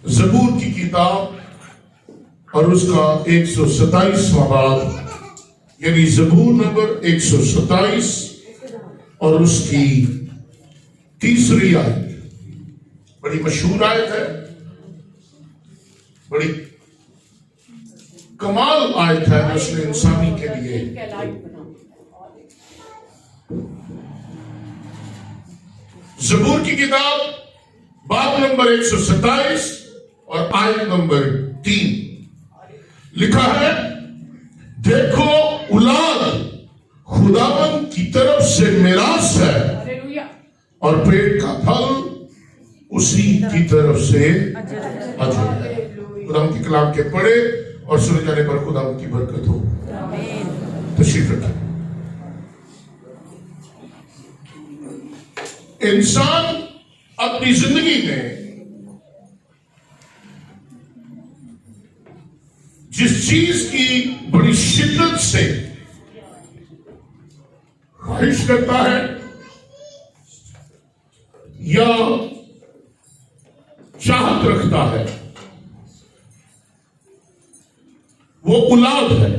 ज़बूर की किताब और उसका 127वां बाब, यानी ज़बूर नंबर 127 और उसकी तीसरी आयत। बड़ी मशहूर आयत है, बड़ी कमाल आयत है नस्ल इंसानी के लिए। ज़बूर की किताब बाब नंबर 127 और आयत नंबर 3 लिखा है, देखो औलाद खुदावन की तरफ से मिरास है और पेट का फल उसी की तरफ से अजर है। खुदा की कलाम के पढ़े और सुने जाने पर खुदा की बरकत हो। तशरीफ रखें। इंसान अपनी जिंदगी में जिस चीज की बड़ी शिद्दत से ख्वाहिश करता है या चाहत रखता है, वो औलाद है।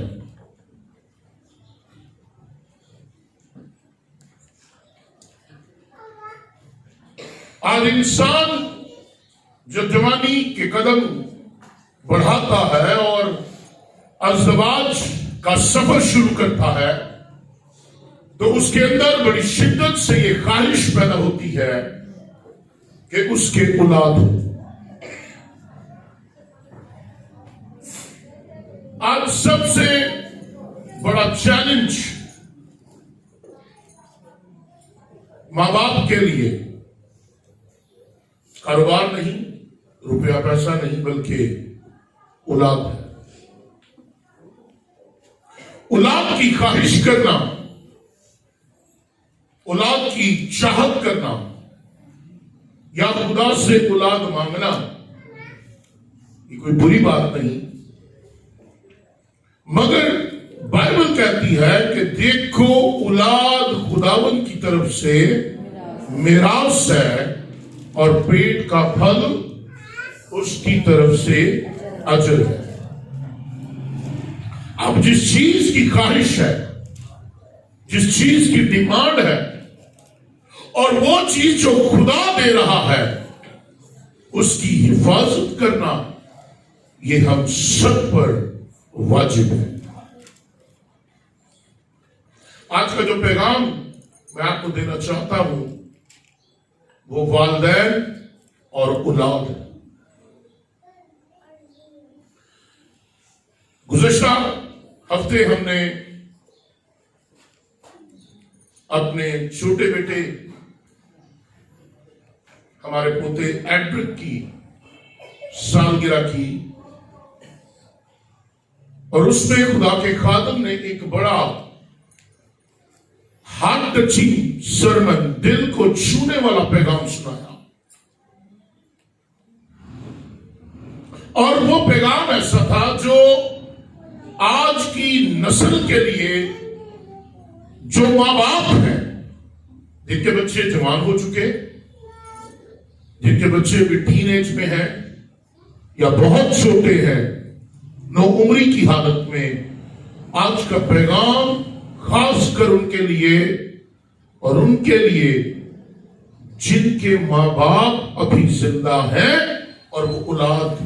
आज इंसान जब जवानी के कदम बढ़ाता है और अज़वाज का सफर शुरू करता है, तो उसके अंदर बड़ी शिद्दत से ये ख्वाहिश पैदा होती है कि उसके औलाद हो। आज सबसे बड़ा चैलेंज मां बाप के लिए कारोबार नहीं, रुपया पैसा नहीं, बल्कि औलाद है। औलाद की ख्वाहिश करना, औलाद की चाहत करना या खुदा से औलाद मांगना, ये कोई बुरी बात नहीं, मगर बाइबल कहती है कि देखो औलाद खुदावन की तरफ से मिरास है और पेट का फल उसकी तरफ से अजर है। अब जिस चीज की ख्वाहिश है, जिस चीज की डिमांड है, और वो चीज जो खुदा दे रहा है, उसकी हिफाजत करना ये हम सब पर वाजिब है। आज का जो पैगाम मैं आपको देना चाहता हूं वो वालिदैन और औलाद है। गुज़श्ता हफ्ते हमने अपने छोटे बेटे हमारे पोते एड्रिक की सालगिरह की और उसमें खुदा के खादिम ने एक बड़ा हार्ट टचिंग सरमन, दिल को छूने वाला पैगाम सुनाया। और वो पैगाम ऐसा था जो आज की नस्ल के लिए, जो मां बाप हैं जिनके बच्चे जवान हो चुके, जिनके बच्चे भी टीनेज में हैं या बहुत छोटे हैं, नौउम्री की हालत में, आज का पैगाम खास कर उनके लिए और उनके लिए जिनके मां बाप अभी जिंदा हैं और वो औलाद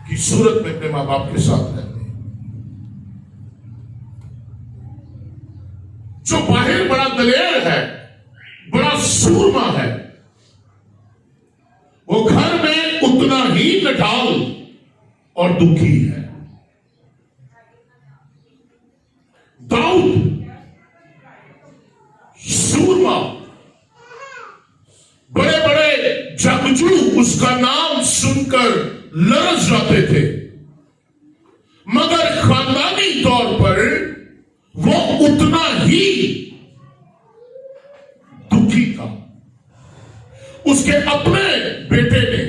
की सूरत में अपने मां बाप के साथ रहते हैं। जो बाहर बड़ा दलेर है, बड़ा सूरमा है, वो घर में उतना ही नटाल और दुखी है। दाऊद सूरमा, बड़े बड़े जंगजू उसका नाम सुनकर लरज जाते थे, मगर खानदानी तौर पर वो उतना ही दुखी था। उसके अपने बेटे ने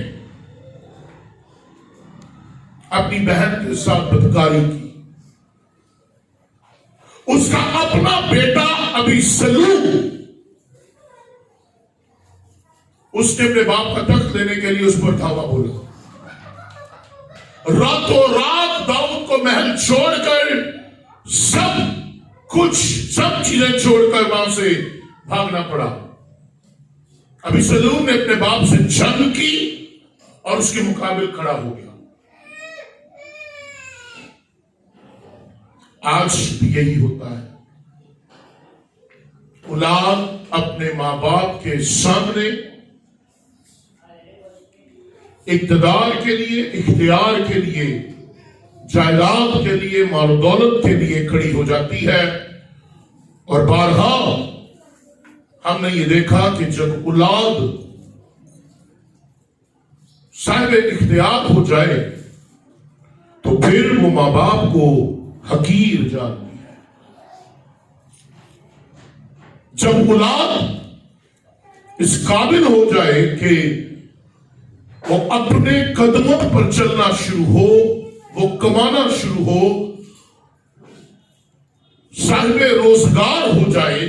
अपनी बहन के साथ बदकारी की। उसका अपना बेटा अबीसलूम, उसने अपने बाप का तख्त लेने के लिए उस पर धावा बोला। रातों रात दाऊद को महल छोड़कर सब चीजें छोड़कर वहां से भागना पड़ा। अबीसलोम ने अपने बाप से जंग की और उसके मुकाबले खड़ा हो गया। आज भी यही होता है। औलाद अपने मां बाप के सामने इक़्तिदार के लिए, इख्तियार के लिए, जायदाद के लिए, माल दौलत के लिए खड़ी हो जाती है। और बारहा हमने ये देखा कि जब औलाद साहिब इख्तियार हो जाए तो फिर वो मां बाप को हकीर जानती है। जब औलाद इस काबिल हो जाए कि वो अपने कदमों पर चलना शुरू हो, वो कमाना शुरू हो, साहिबे रोजगार हो जाए,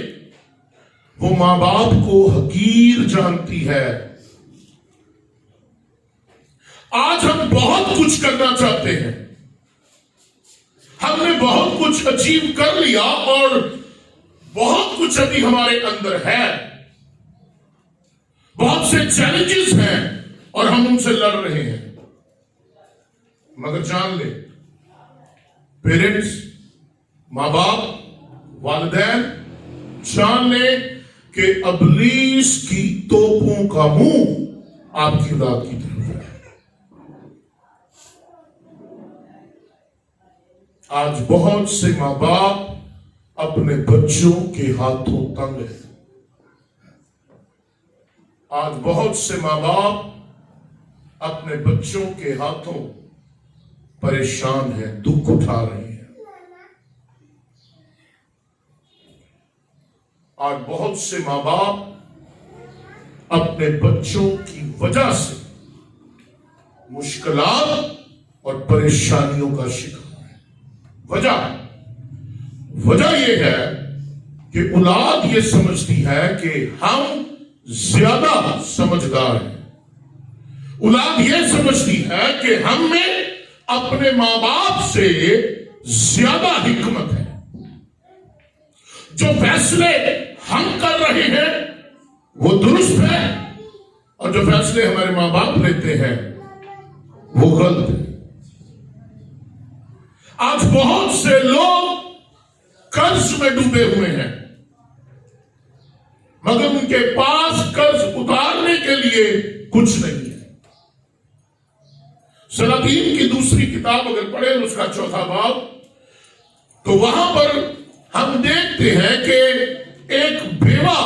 वो मां बाप को हकीर जानती है। आज हम बहुत कुछ करना चाहते हैं, हमने बहुत कुछ अचीव कर लिया और बहुत कुछ अभी हमारे अंदर है, बहुत से चैलेंजेस हैं और हम उनसे लड़ रहे हैं। मगर जान ले, पेरेंट्स, मां बाप, वालिदैन, जान ले कि इब्लीस की तोपों का मुंह आपकी औलाद की तरफ है। आज बहुत से मां बाप अपने बच्चों के हाथों तंग है। आज बहुत से मां बाप अपने बच्चों के हाथों परेशान है, दुख उठा रहे हैं। आज बहुत से मां बाप अपने बच्चों की वजह से मुश्किलात और परेशानियों का शिकार है। वजह यह है कि औलाद ये समझती है कि हम ज्यादा समझदार हैं। औलाद ये समझती है कि हम में अपने मां बाप से ज्यादा हिकमत है। जो फैसले हम कर रहे हैं वो दुरुस्त है और जो फैसले हमारे मां बाप लेते हैं वो गलत है। आज बहुत से लोग कर्ज में डूबे हुए हैं, मगर उनके पास कर्ज उतारने के लिए कुछ नहीं है। सलातीन की दूसरी किताब अगर पढ़े, उसका चौथा बाब, तो वहां पर हम देखते हैं कि एक बेवा,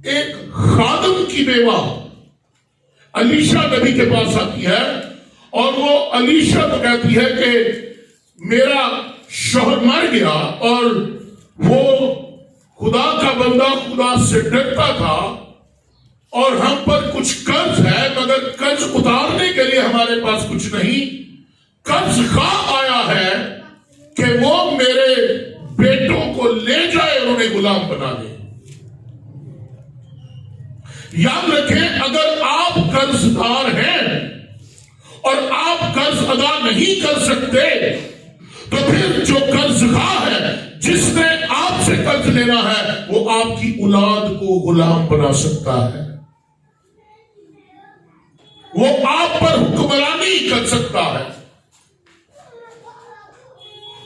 एक खादम की बेवा अलीशा नबी के पास आती है और वो अलीशा को कहती है कि मेरा शौहर मर गया और वो खुदा का बंदा खुदा से डरता था और हम पर कुछ कर्ज है, मगर कर्ज उतारने के लिए हमारे पास कुछ नहीं। कर्ज खा आया है कि वो मेरे बेटों को ले जाए और उन्हें गुलाम बना दे। याद रखें, अगर आप कर्जदार हैं और आप कर्ज अदा नहीं कर सकते तो फिर जो कर्जखा है, जिसने आपसे कर्ज लेना है, वो आपकी औलाद को गुलाम बना सकता है। वो आप पर हुक्मरानी कर सकता है।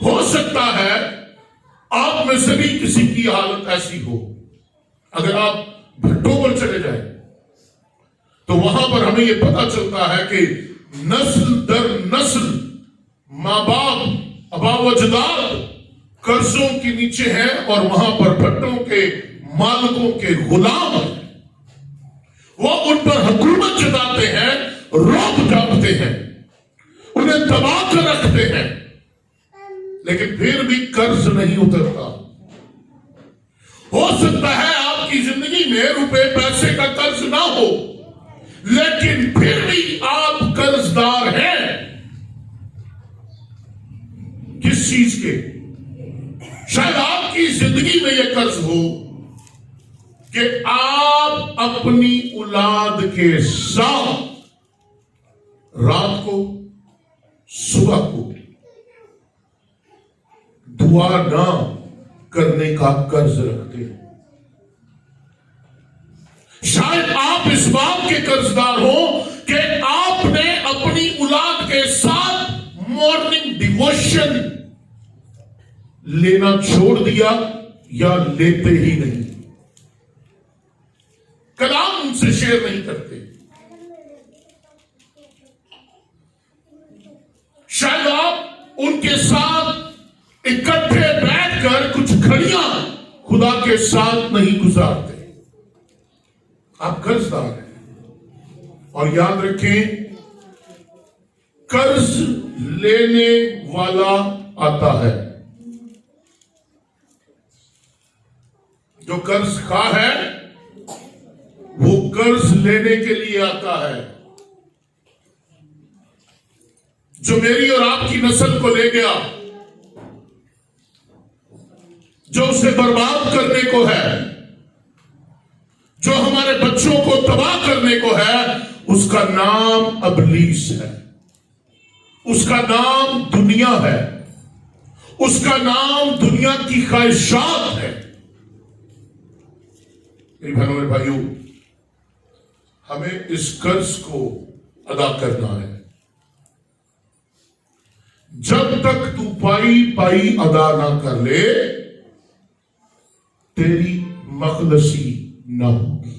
हो सकता है आप में से भी किसी की हालत ऐसी हो। अगर आप भट्टों पर चले जाए तो वहां पर हमें यह पता चलता है कि नस्ल दर नस्ल मां बाप, अबावजदाद कर्जों के नीचे हैं और वहां पर भट्टों के मालिकों के गुलाम हैं। वो उन पर हुकूमत जताते हैं, रौब डालते हैं, उन्हें दबा कर रखते हैं, लेकिन फिर भी कर्ज नहीं उतरता। हो सकता है आपकी जिंदगी में रुपए पैसे का कर्ज ना हो, लेकिन फिर भी आप कर्जदार हैं। किस चीज के? शायद आपकी जिंदगी में यह कर्ज हो कि आप अपनी औलाद के साथ रात को सुबह को दुआ ना करने का कर्ज रखते हैं। शायद आप इस बात के कर्जदार हो कि आपने अपनी औलाद के साथ मॉर्निंग डिवोशन लेना छोड़ दिया या लेते ही नहीं, कलाम उनसे शेयर नहीं करते। शायद आप उनके साथ इकट्ठे बैठकर कुछ घड़ियां खुदा के साथ नहीं गुजारते। आप कर्जदार हैं। और याद रखें, कर्ज लेने वाला आता है। जो कर्ज खा है वो कर्ज लेने के लिए आता है। जो मेरी और आपकी नस्ल को ले गया, जो उसे बर्बाद करने को है, जो हमारे बच्चों को तबाह करने को है, उसका नाम अबलीस है, उसका नाम दुनिया है, उसका नाम दुनिया की ख्वाहिशात है। मेरी बहनों और भाइयों, हमें इस कर्ज को अदा करना है। जब तक तू पाई पाई अदा ना कर ले, तेरी मखलसी ना होगी।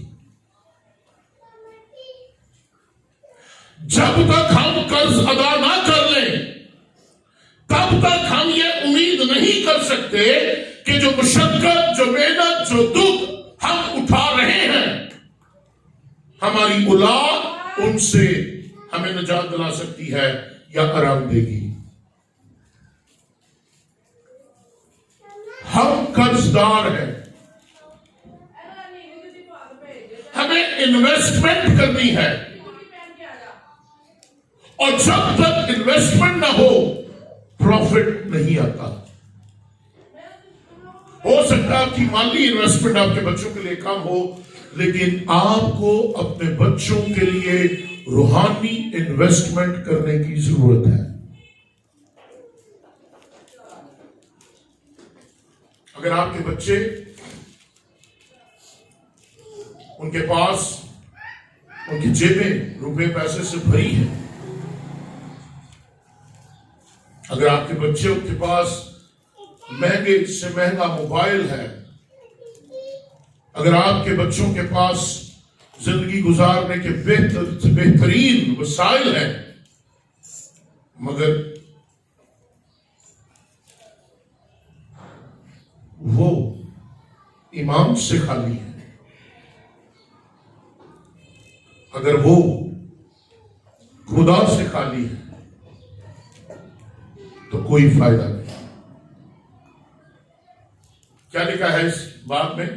जब तक हम कर्ज अदा ना कर लें, तब तक हम ये उम्मीद नहीं कर सकते कि जो मुशक्कत, जो मेहनत, जो दुख हम उठा रहे हैं, हमारी औलाद उनसे हमें निजात दिला सकती है या आराम देगी। हम कर्जदार हैं। हमें इन्वेस्टमेंट करनी है, और जब तक इन्वेस्टमेंट ना हो, प्रॉफिट नहीं आता। हो सकता है आपकी माली इन्वेस्टमेंट आपके बच्चों के लिए कम हो, लेकिन आपको अपने बच्चों के लिए रूहानी इन्वेस्टमेंट करने की जरूरत है। अगर आपके बच्चे, उनके पास, उनकी जेबें रुपए पैसे से भरी हैं, अगर आपके बच्चे, उनके पास महंगे से महंगा मोबाइल है, अगर आपके बच्चों के पास जिंदगी गुजारने के बेहतर से बेहतरीन वसाइल हैं, मगर वो ईमान से खाली है, अगर वो खुदा से खाली है, तो कोई फायदा नहीं। क्या लिखा है इस बात में?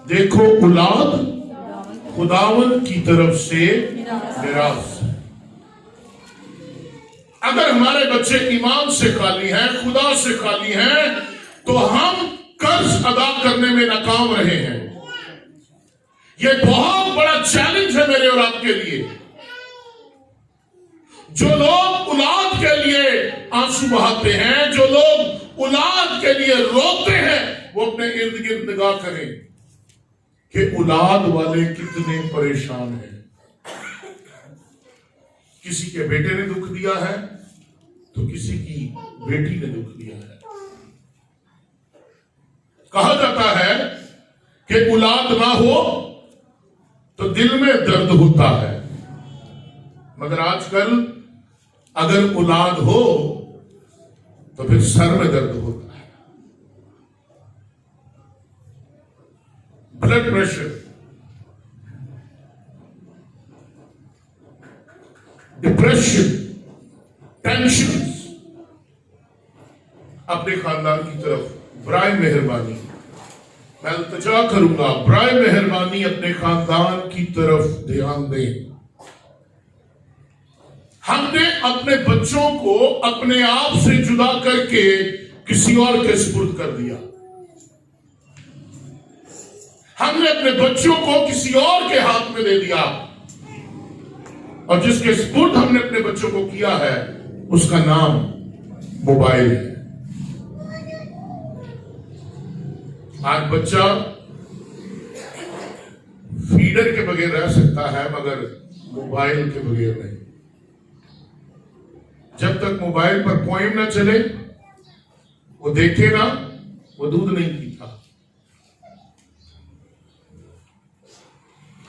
देखो, औलाद खुदावन की तरफ से मिरास। अगर हमारे बच्चे ईमान से खाली हैं, खुदा से खाली हैं, तो हम कर्ज अदा करने में नाकाम रहे हैं। यह बहुत बड़ा चैलेंज है मेरे और आपके लिए। जो लोग औलाद के लिए आंसू बहाते हैं, जो लोग औलाद के लिए रोते हैं, वो अपने इर्द गिर्द निगाह करें कि औलाद वाले कितने परेशान हैं। किसी के बेटे ने दुख दिया है तो किसी की बेटी ने दुख दिया है। कहा जाता है कि औलाद ना हो तो दिल में दर्द होता है, मगर आजकल अगर औलाद हो तो फिर सर में दर्द होता है। Blood pressure, depression, tension. अपने खानदान की तरफ बराए मेहरबानी, मैं इल्तिजा करूंगा, बराए मेहरबानी अपने खानदान की तरफ ध्यान दें। हमने अपने बच्चों को अपने आप से जुदा करके किसी और के सुपुर्द कर दिया। हमने अपने बच्चों को किसी और के हाथ में दे दिया। और जिसके स्पुर्द हमने अपने बच्चों को किया है उसका नाम मोबाइल है। आज बच्चा फीडर के बगैर रह सकता है मगर मोबाइल के बगैर नहीं। जब तक मोबाइल पर पोएम ना चले, वो देखे ना, वो दूध नहीं पीता।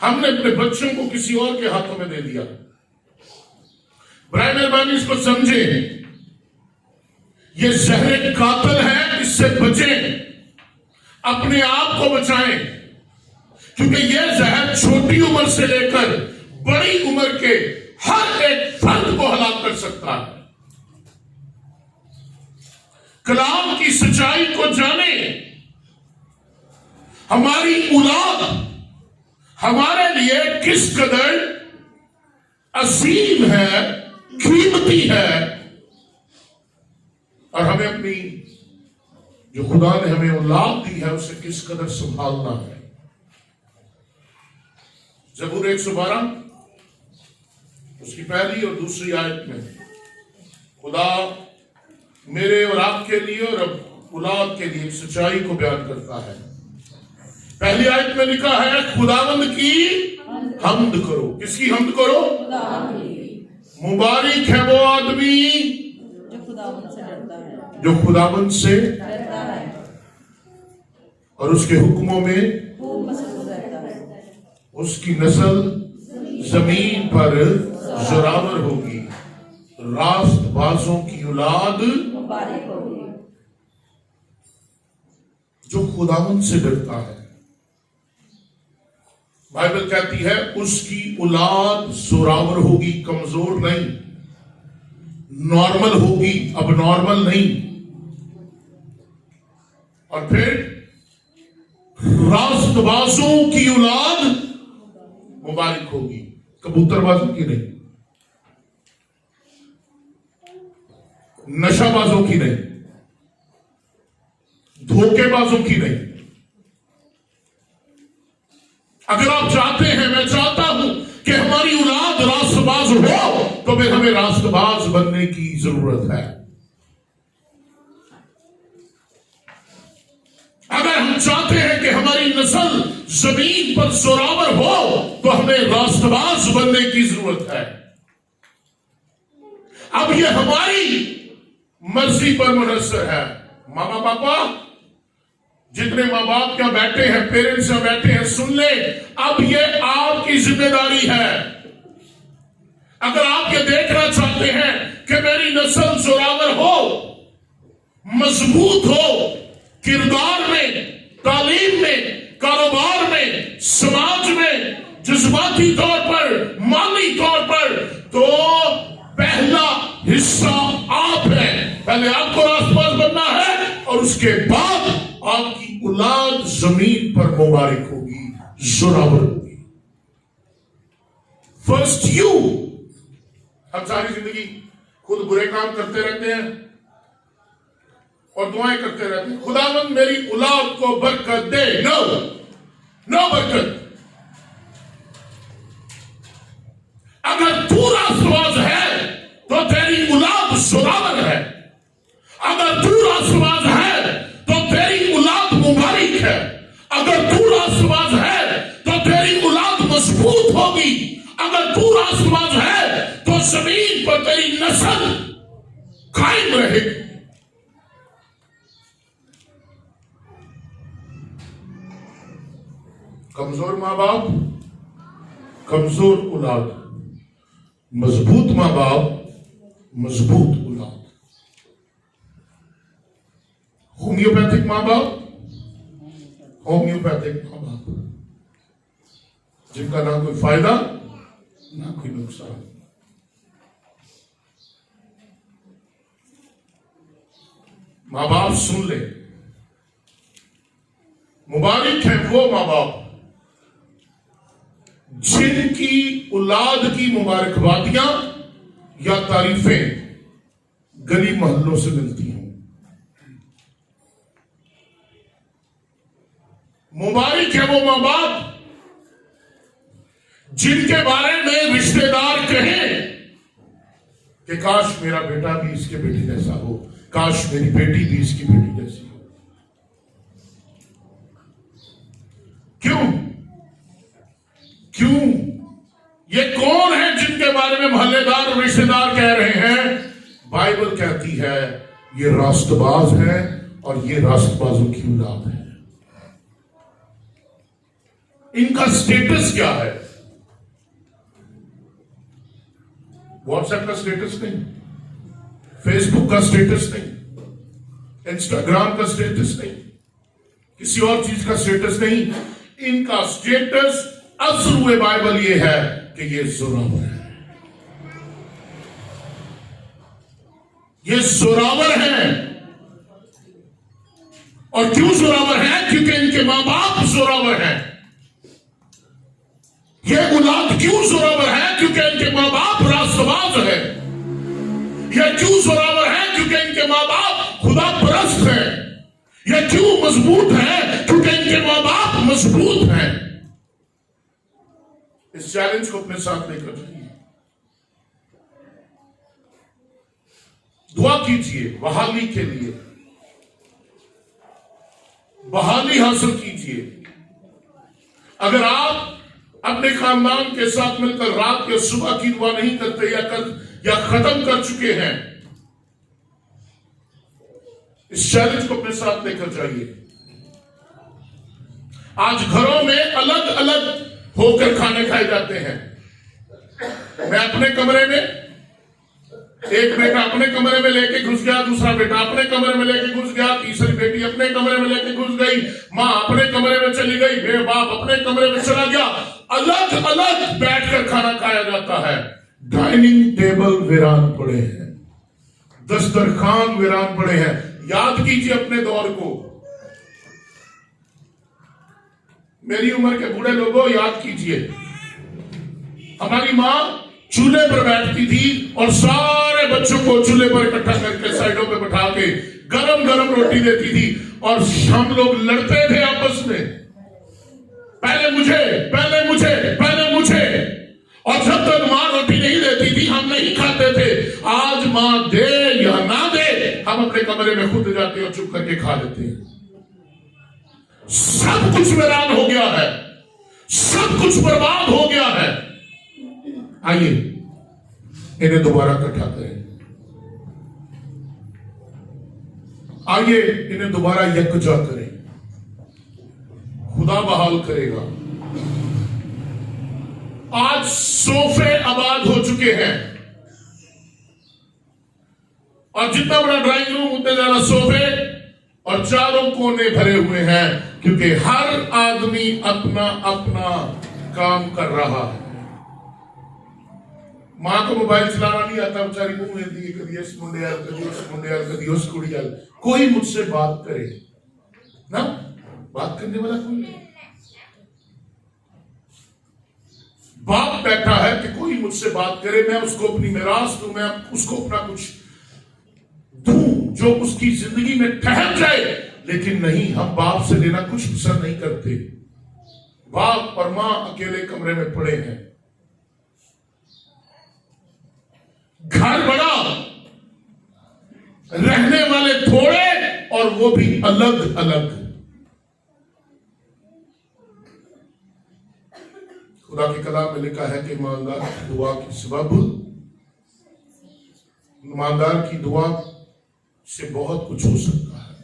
हमने अपने बच्चों को किसी और के हाथों में दे दिया। बराए मेहरबानी इसको समझे, ये जहर कातिल है, इससे बचें, अपने आप को बचाएं, क्योंकि यह जहर छोटी उम्र से लेकर बड़ी उम्र के हर एक फर्द को हलाक कर सकता है। कलाम की सच्चाई को जाने। हमारी औलाद हमारे लिए किस कदर अजीम है, कीमती है, और हमें अपनी जो खुदा ने हमें औलाद दी है उसे किस कदर संभालना है। ज़बूर 112 उसकी पहली और दूसरी आयत में खुदा मेरे और आपके लिए और औलाद के लिए सच्चाई को बयान करता है। पहली आयत में लिखा है खुदावंद की हम्द करो। किसकी हम्द करो? मुबारक है वो आदमी जो खुदावंद से डरता है और उसके हुक्मों में उसकी नस्ल जमीन पर जोरावर होगी। रास्तबाजों की औलाद होगी जो खुदावंद से डरता है। बाइबल कहती है उसकी औलाद जोरावर होगी, कमजोर नहीं, नॉर्मल होगी, अब नॉर्मल नहीं। और फिर रास्तबाजों की औलाद मुबारक होगी, कबूतरबाजों की नहीं, नशाबाजों की नहीं, धोखेबाजों की नहीं। अगर आप चाहते हैं, मैं चाहता हूं कि हमारी औलाद रास्तबाज हो, तो फिर हमें रास्तबाज बनने की जरूरत है। अगर हम चाहते हैं कि हमारी नस्ल जमीन पर जोरावर हो, तो हमें रास्तबाज बनने की जरूरत है। अब ये हमारी मर्जी पर मुनहसर है। मामा पापा, जितने माँ बाप क्या बैठे हैं, पेरेंट्स क्या बैठे हैं, सुन ले, अब ये आपकी जिम्मेदारी है। अगर आप ये देखना चाहते हैं कि मेरी नस्ल जोरावर हो, मजबूत हो, किरदार में, तालीम में, कारोबार में, समाज में, जज्बाती तौर पर, माली तौर पर, तो पहला हिस्सा आप है। पहले आपको रास्तबाज बनना है और उसके बाद आपकी औलाद जमीन पर मुबारक होगी, जोरावर होगी। First you. हम सारी जिंदगी खुद बुरे काम करते रहते हैं और दुआएं करते रहते हैं, खुदावंद मेरी औलाद को बरकत दे। नो बरकत। अगर तू रास्तबाज है तो तेरी औलाद जोरावर है। अगर तू रास्तबाज है तो तेरी औलाद मुबारक है। अगर तू रास्तबाज है तो तेरी औलाद मजबूत होगी। अगर तू रास्तबाज है तो जमीन पर तेरी नस्ल कायम रहेगी। कमजोर मां बाप, कमजोर औलाद, मजबूत मां बाप, मजबूत औलाद। होम्योपैथिक मां बाप, होम्योपैथिक मां बाप, जिनका ना कोई फायदा ना कोई नुकसान। मां बाप सुन ले, मुबारक है वो मां बाप जिनकी औलाद की मुबारकबादियां या तारीफें गली मोहल्लों से मिलती हैं। मुबारक है वो मां बाप जिनके बारे में रिश्तेदार कहें कि काश मेरा बेटा भी इसके बेटे जैसा हो, काश मेरी बेटी भी इसकी बेटी जैसी हो। क्यों क्यों? ये कौन है जिनके बारे में मोहल्लेदार और रिश्तेदार कह रहे हैं? बाइबल कहती है ये रास्तबाज है और ये रास्तबाजों की औलाद है। इनका स्टेटस क्या है? व्हाट्सएप का स्टेटस नहीं, फेसबुक का स्टेटस नहीं, इंस्टाग्राम का स्टेटस नहीं, किसी और चीज का स्टेटस नहीं। इनका स्टेटस असलुए बाइबल ये है कि ये जोरावर है, ये जोरावर है। और क्यों जोरावर है? क्योंकि इनके मां बाप जोरावर हैं। ये औलाद क्यों जोरावर है? क्योंकि इनके मां बाप रास्तबाज है। यह क्यों जोरावर है? क्योंकि इनके मां बाप खुदा परस्त है। यह क्यों मजबूत है? क्योंकि इनके मां बाप मजबूत हैं। इस चैलेंज को अपने साथ लेकर जाइए, दुआ कीजिए बहाली के लिए, बहाली हासिल कीजिए। अगर आप अपने खानदान के साथ मिलकर रात के सुबह की दुआ नहीं करते या खत्म कर चुके हैं, इस चैलेंज को अपने साथ लेकर जाइए। आज घरों में अलग अलग होकर खाने खाए जाते हैं। मैं अपने कमरे में, एक बेटा अपने कमरे में लेके घुस गया, दूसरा बेटा अपने कमरे में लेके घुस गया, तीसरी बेटी अपने कमरे में लेके घुस गई, मां अपने कमरे में चली गई, मेरे बाप अपने कमरे में चला गया। अलग अलग बैठकर खाना खाया जाता है। डाइनिंग टेबल वीरान पड़े हैं, दस्तरखान वीरान पड़े हैं। याद कीजिए अपने दौर को। मेरी उम्र के बूढ़े लोगों याद कीजिए, हमारी मां चूल्हे पर बैठती थी और सारे बच्चों को चूल्हे पर इकट्ठा करके साइडों पे बैठा के गरम गरम रोटी देती थी और हम लोग लड़ते थे आपस में, पहले मुझे, पहले मुझे, पहले मुझे। और जब तक मां रोटी नहीं देती थी हम नहीं खाते थे। आज मां दे या ना दे, हम अपने कमरे में खुद जाते और चुप करके खा लेते हैं। सब कुछ वीरान हो गया है, सब कुछ बर्बाद हो गया है। आइए इन्हें दोबारा इकट्ठा करें, आइए इन्हें दोबारा यकजा करें। खुदा बहाल करेगा। आज सोफे आबाद हो चुके हैं और जितना बड़ा ड्राइंग रूम उतने ज्यादा सोफे और चारों कोने भरे हुए हैं, क्योंकि हर आदमी अपना अपना काम कर रहा है। मां को मोबाइल चलाना नहीं आता, बेचारी मुंह में दी कभी इस मुंडे यार, कभी उस मुंडे यार, कभी उस कुड़ी यार। कोई मुझसे बात करे ना, बात करने वाला कोई नहीं। बाप बैठा है कि कोई मुझसे बात करे, मैं उसको अपनी मिरास दूं, मैं उसको अपना कुछ दूं जो उसकी जिंदगी में ठहर जाए। लेकिन नहीं, हम बाप से लेना कुछ पसंद नहीं करते। बाप और मां अकेले कमरे में पड़े हैं। घर बड़ा, रहने वाले थोड़े और वो भी अलग अलग। खुदा की कलाम में लिखा है कि ईमानदार की दुआ की सबब, ईमानदार की दुआ से बहुत कुछ हो सकता है।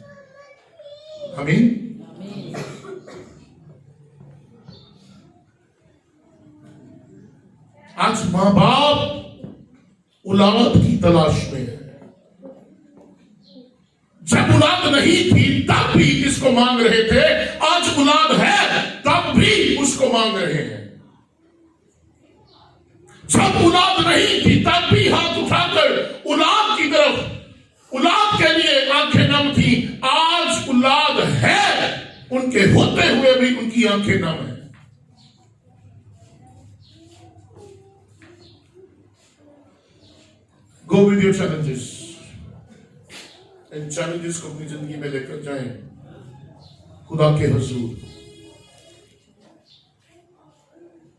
आमीन। आज मां बाप औलाद की तलाश में है। जब औलाद नहीं थी तब भी इसको मांग रहे थे, आज औलाद है तब भी उसको मांग रहे हैं। जब औलाद नहीं थी तब भी हाथ उठाकर औलाद की तरफ, औलाद के लिए आंखें नम थी। आज औलाद है, उनके होते हुए भी उनकी आंखें नम है। Go with your challenges. In challenges को अपनी जिंदगी में लेकर जाएं खुदा के हुजूर।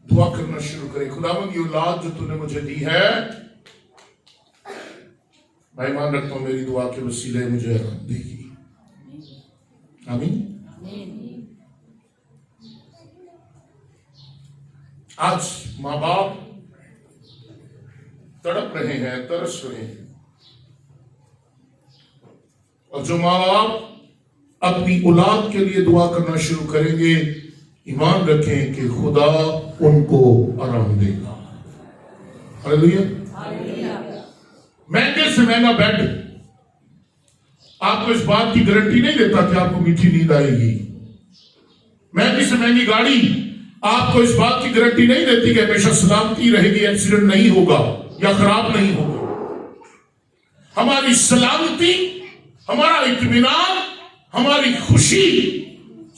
दुआ करना शुरू करें, खुदावंद ये औलाद जो तूने मुझे दी है, मैं ईमान रखता हूं मेरी दुआ के वसीले मुझे आराम देगी। आमीन। आज माँ बाप तड़प रहे हैं, तरस रहे हैं, और जो माँ बाप अपनी औलाद के लिए दुआ करना शुरू करेंगे, ईमान रखें कि खुदा उनको आराम देगा। हालेलुया। महंगे से महंगा बेड आपको इस बात की गारंटी नहीं देता कि आपको मीठी नींद आएगी। महंगी से महंगी गाड़ी आपको इस बात की गारंटी नहीं देती कि हमेशा सलामती रहेगी, एक्सीडेंट नहीं होगा या खराब नहीं होगा। हमारी सलामती, हमारा इत्मीनान, हमारी खुशी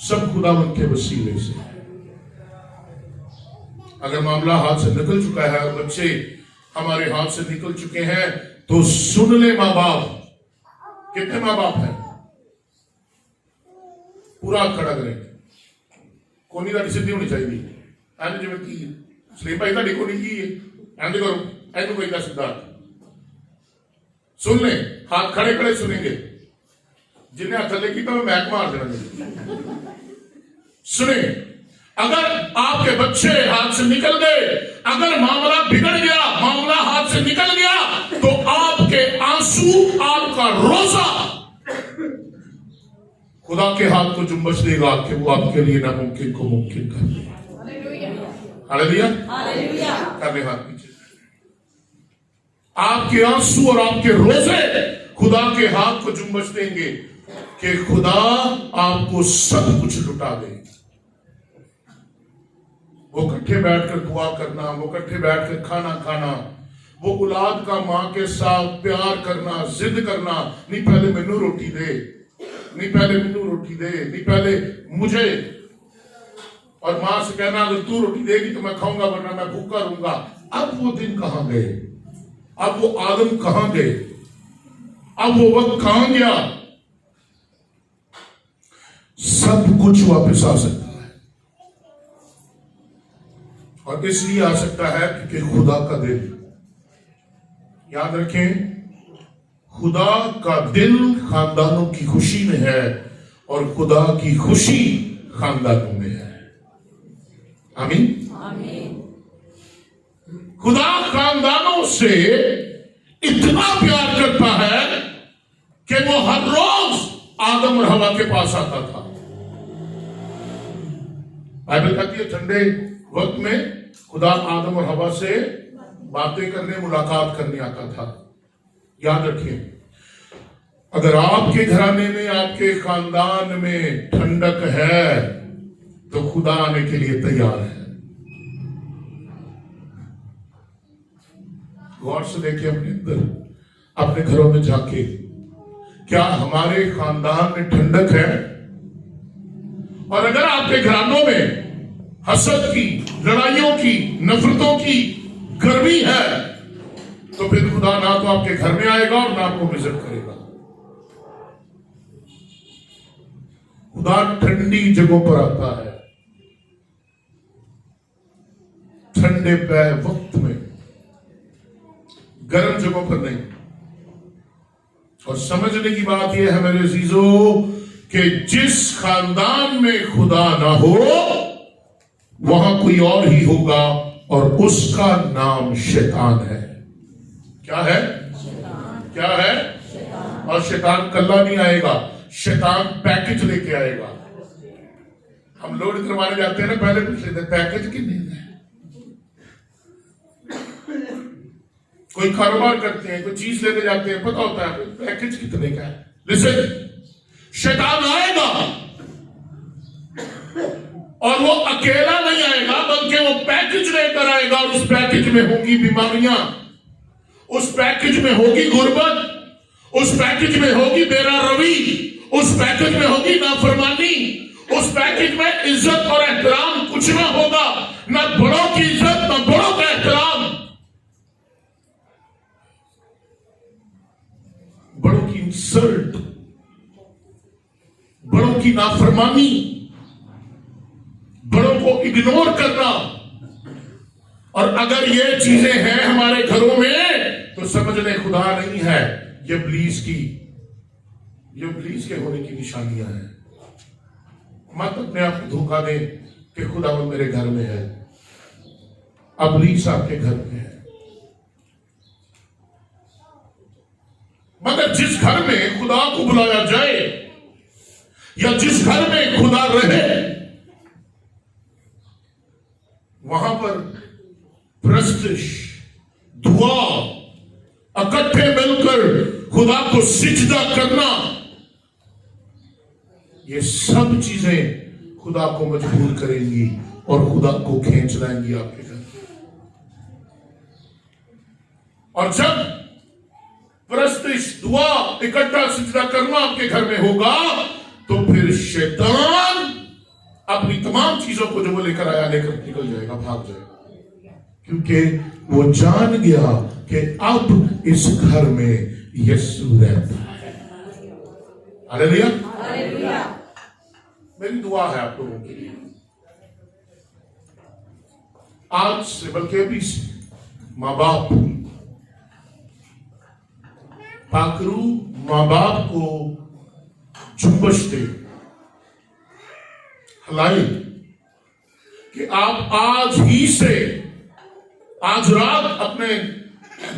सब खुदावंद के वसीले से है। अगर मामला हाथ से निकल चुका है और बच्चे हमारे हाथ से निकल चुके हैं तो सुन ले मां बाप। कितने मां बाप हैं? पूरा खड़ा करें, कोनी का सिद्धि होनी चाहिए। एंड जिवें की सलीम भाई ਤੁਹਾਡੀ कोनी की है, एंड करो एंड कोई का सिद्धांत सुन ले। हाथ खड़े खड़े सुनेंगे, जिन्हें हाथ थले की तो मैं मैक मार देना। सुने, अगर आपके बच्चे हाथ से निकल गए, अगर मामला बिगड़ गया, मामला हाथ से निकल गया, तो आपके आंसू, आपका रोजा खुदा के हाथ को जुम्बश देगा कि वो आपके लिए नामुमकिन को मुमकिन कर देगा। हालेलुया। करने हाथ पीछे। आपके आंसू और आपके रोजे खुदा के हाथ को जुम्बश देंगे कि खुदा आपको सब कुछ लुटा दे। वो इकट्ठे बैठकर दुआ करना, वो इकट्ठे बैठकर खाना खाना, वो औलाद का मां के साथ प्यार करना, जिद करना, नहीं पहले मैनू रोटी दे, नहीं पहले मैनू रोटी दे, नहीं पहले मुझे, और मां से कहना अगर तू रोटी देगी तो मैं खाऊंगा वरना मैं भूखा रहूंगा। अब वो दिन कहां गए? अब वो आदम कहां गए? अब वो वक्त कहां गया? सब कुछ वापस आ सकता है, और इसलिए आ सकता है क्योंकि खुदा का दिल, याद रखें, खुदा का दिल खानदानों की खुशी में है और खुदा की खुशी खानदानों में है। आमीन। खुदा खानदानों से इतना प्यार करता है कि वो हर रोज आदम और हवा के पास आता था। बाइबल कहती है ठंडे वक्त में खुदा आदम और हवा से बातें करने, मुलाकात करने आता था। याद रखिए, अगर आपके घराने में, आपके खानदान में ठंडक है तो खुदा आने के लिए तैयार है। गौर से देखिए अपने अंदर, अपने घरों में जाके, क्या हमारे खानदान में ठंडक है? और अगर आपके घरानों में हसद की, लड़ाइयों की, नफरतों की गर्मी है तो फिर खुदा ना तो आपके घर में आएगा और ना आपको विजिट करेगा। खुदा ठंडी जगहों पर आता है, ठंडे वक्त में, गर्म जगहों पर नहीं। और समझने की बात यह है मेरे अजीजों कि जिस खानदान में खुदा ना हो वहां कोई और ही होगा और उसका नाम शैतान है। क्या है? क्या है? और शैतान कल्ला नहीं आएगा, शैतान पैकेज लेके आएगा। हम लोड करवाने जाते हैं ना, पहले पूछ लेते पैकेज कितने है। कोई कारोबार करते हैं, कोई चीज लेने जाते हैं, पता होता है पैकेज कितने का है। लिसन, शैतान आएगा और वो अकेला नहीं आएगा बल्कि वो पैकेज लेकर आएगा, और उस पैकेज में होगी बीमारियां, उस पैकेज में होगी गुर्बत, उस पैकेज में होगी बेरा रवि, उस पैकेज में होगी नाफरमानी, उस पैकेज में इज्जत और एहतराम कुछ ना होगा, ना बड़ों की इज्जत, ना बड़ों का एहतराम, बड़ों की इंसल्ट, बड़ों की नाफरमानी, बड़ों को इग्नोर करना। और अगर ये चीजें हैं हमारे घरों में तो समझ लें खुदा नहीं है, ये इब्लीस के होने की निशानियां हैं। मत अपने आप को धोखा दे कि खुदावन मेरे घर में है। इब्लीस आपके घर में है। मगर जिस घर में खुदा को बुलाया जाए या जिस घर में खुदा रहे, वहां पर प्रस्तिश, दुआ, इकट्ठे मिलकर खुदा को सिजदा करना, ये सब चीजें खुदा को मजबूर करेंगी और खुदा को खींच लाएंगी आपके घर। और जब प्रस्तिश, दुआ, इकट्ठा सिजदा करना आपके घर में होगा, तो फिर शैतान अपनी तमाम चीजों को जो वो लेकर आया लेकर निकल जाएगा, भाग जाएगा, क्योंकि वो जान गया कि अब इस घर में यीशु रहता है। हालेलुया। मेरी दुआ है आप लोगों के लिए, आज से बल्कि अभी से माँ बाप, पाखरू माँ बाप को झुंबश दे, हलाई कि आप आज ही से, आज रात अपने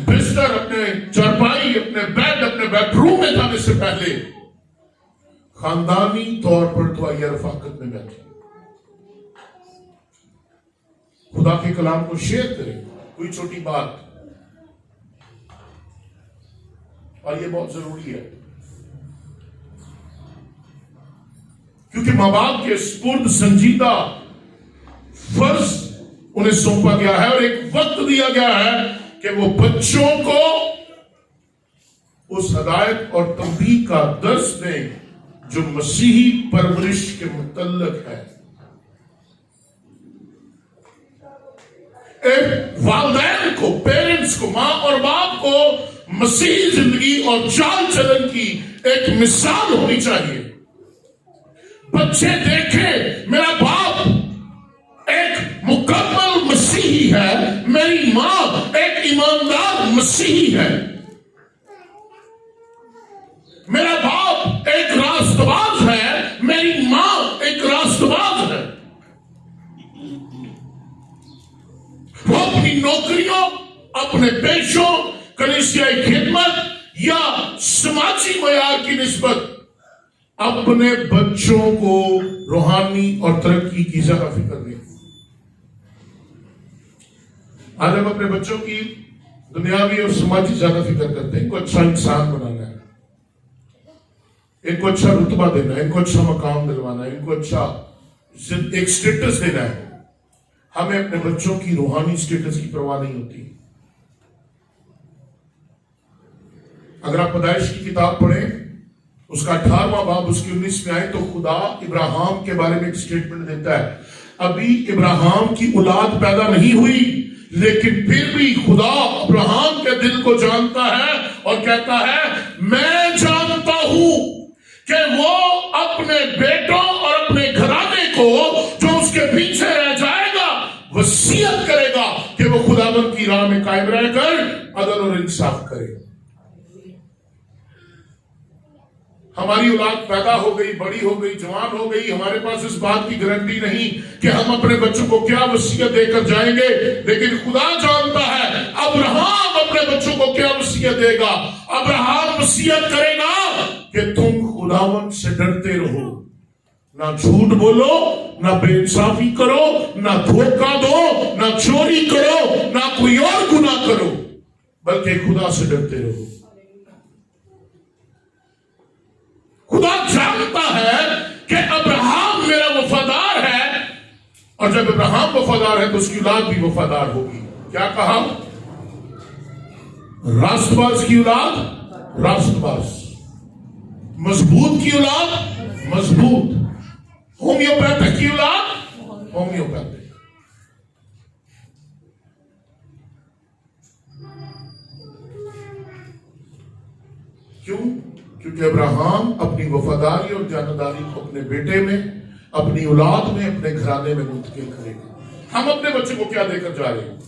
बिस्तर, अपने चारपाई, अपने बेड, अपने बेडरूम में जाने से पहले खानदानी तौर पर दुआ रफाकत में बैठे, खुदा के कलाम को शेयर करें। कोई छोटी बात, और ये बहुत जरूरी है, क्योंकि मां बाप के स्पुर्द संजीदा फर्ज उन्हें सौंपा गया है और एक वक्त दिया गया है कि वो बच्चों को उस हदायत और तंबीह का दर्स दें जो मसीही परवरिश के मुतल्लक है। एक वालिदैन को, पेरेंट्स को, मां और बाप को मसीही जिंदगी और चाल चलन की एक मिसाल होनी चाहिए। बच्चे देखें मेरा बाप एक मुकम्मल मसीही है, मेरी मां एक ईमानदार मसीही है, मेरा बाप एक रास्तबाज है, मेरी मां एक रास्तबाज है। वो अपनी नौकरियों, अपने पेशों, कलीसियाई खिदमत या समाजी मयार की निस्बत अपने बच्चों को रूहानी और तरक्की की ज्यादा फिक्र नहीं। आज हम अपने बच्चों की दुनियावी और समाजी ज्यादा फिक्र करते हैं। इनको अच्छा इंसान बनाना है, इनको अच्छा रुतबा देना है, इनको अच्छा मकाम दिलवाना है, इनको अच्छा एक स्टेटस देना है। हमें अपने बच्चों की रूहानी स्टेटस की परवाह नहीं होती। अगर आप पैदाइश की किताब पढ़ें, उसका 18वां बाब उसकी 19 में आए, तो खुदा इब्राहिम के बारे में एक स्टेटमेंट देता है। अभी इब्राहिम की औलाद पैदा नहीं हुई, लेकिन फिर भी खुदा इब्राहिम के दिल को जानता है और कहता है, मैं जानता हूं कि वो अपने बेटों और अपने घराने को जो उसके पीछे रह जाएगा वसीयत करेगा कि वो खुदावंद की राह में कायम रहकर अदल और इंसाफ करे। हमारी औलाद पैदा हो गई, बड़ी हो गई, जवान हो गई, हमारे पास इस बात की गारंटी नहीं कि हम अपने बच्चों को क्या वसीयत देकर जाएंगे, लेकिन खुदा जानता है अब्राहम अपने बच्चों को क्या वसीयत देगा। अब्राहम वसीयत करेगा कि तुम खुदावंद से डरते रहो, ना झूठ बोलो, ना बेइंसाफी करो, ना धोखा दो, ना चोरी करो, ना कोई और गुनाह करो, बल्कि खुदा से डरते रहो। खुदा जानता है कि अब्राहम मेरा वफादार है, और जब अब्राहम वफादार है तो उसकी औलाद भी वफादार होगी। क्या कहा? राष्ट्रबाज की औलाद राष्ट्रबाज, मजबूत की औलाद मजबूत, होम्योपैथिक की औलाद होम्योपैथिक। क्यों? क्योंकि अब्राहम अपनी वफादारी और जानदारी को अपने बेटे में, अपनी औलाद में, अपने घराने में मुंतकिल करेगा। हम अपने बच्चे को क्या देकर जा रहे हैं?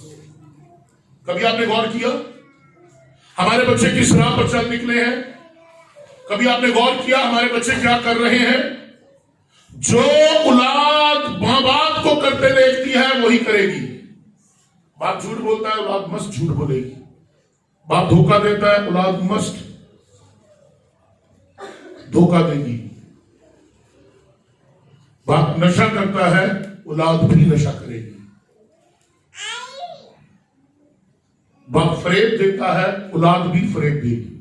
कभी आपने गौर किया? हमारे बच्चे किस राह पर चल निकले हैं? कभी आपने गौर किया हमारे बच्चे क्या कर रहे हैं? जो औलाद मां बाप को करते देखती है वही करेगी। बाप झूठ बोलता है, औलाद मस्त झूठ बोलेगी। बाप धोखा देता है, औलाद मस्त धोखा देगी। बाप नशा करता है, औलाद भी नशा करेगी। बाप फरेब देता है, औलाद भी फरेब देगी।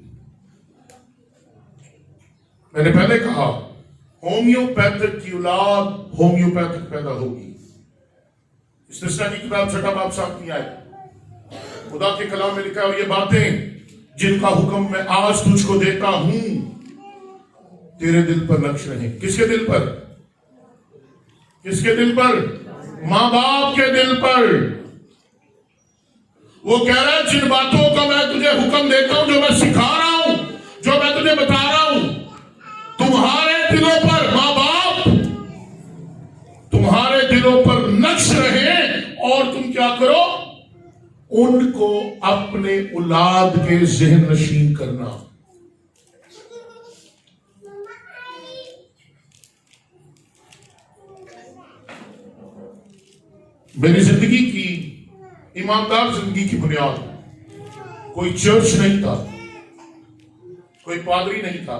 मैंने पहले कहा होम्योपैथिक की औलाद होम्योपैथिक पैदा होगी। इस निष्ठा की किताब छठा बाब 7 में आए खुदा के कलाम में लिखा है, और ये बातें जिनका हुक्म मैं आज तुझको देता हूं तेरे दिल पर नक्श रहे। किसके दिल पर? किसके दिल पर? मां बाप के दिल पर। वो कह रहा है जिन बातों का मैं तुझे हुक्म देता हूं, जो मैं सिखा रहा हूं, जो मैं तुझे बता रहा हूं, तुम्हारे दिलों पर, मां बाप तुम्हारे दिलों पर नक्श रहे, और तुम क्या करो? उनको अपने औलाद के ज़हन नशीन करना। मेरी जिंदगी की ईमानदार जिंदगी की बुनियाद कोई चर्च नहीं था, कोई पादरी नहीं था।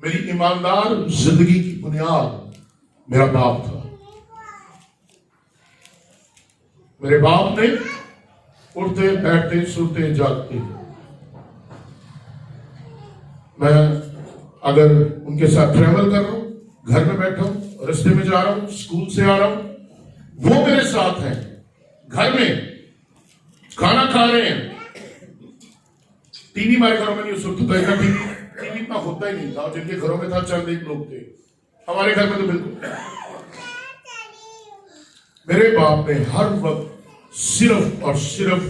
मेरी ईमानदार जिंदगी की बुनियाद मेरा बाप था। मेरे बाप ने उठते बैठते सोते जागते, मैं अगर उनके साथ ट्रैवल कर रहा हूं, घर में बैठा हूं, रास्ते में जा रहा हूं, स्कूल से आ रहा हूं, वो मेरे साथ हैं। घर में खाना खा रहे हैं, टीवी हमारे घरों में नहीं सुनता था। टीवी इतना होता ही नहीं था, जिनके घरों में था चंद एक लोग थे। हमारे घर में तो बिल्कुल। मेरे बाप ने हर वक्त सिर्फ और सिर्फ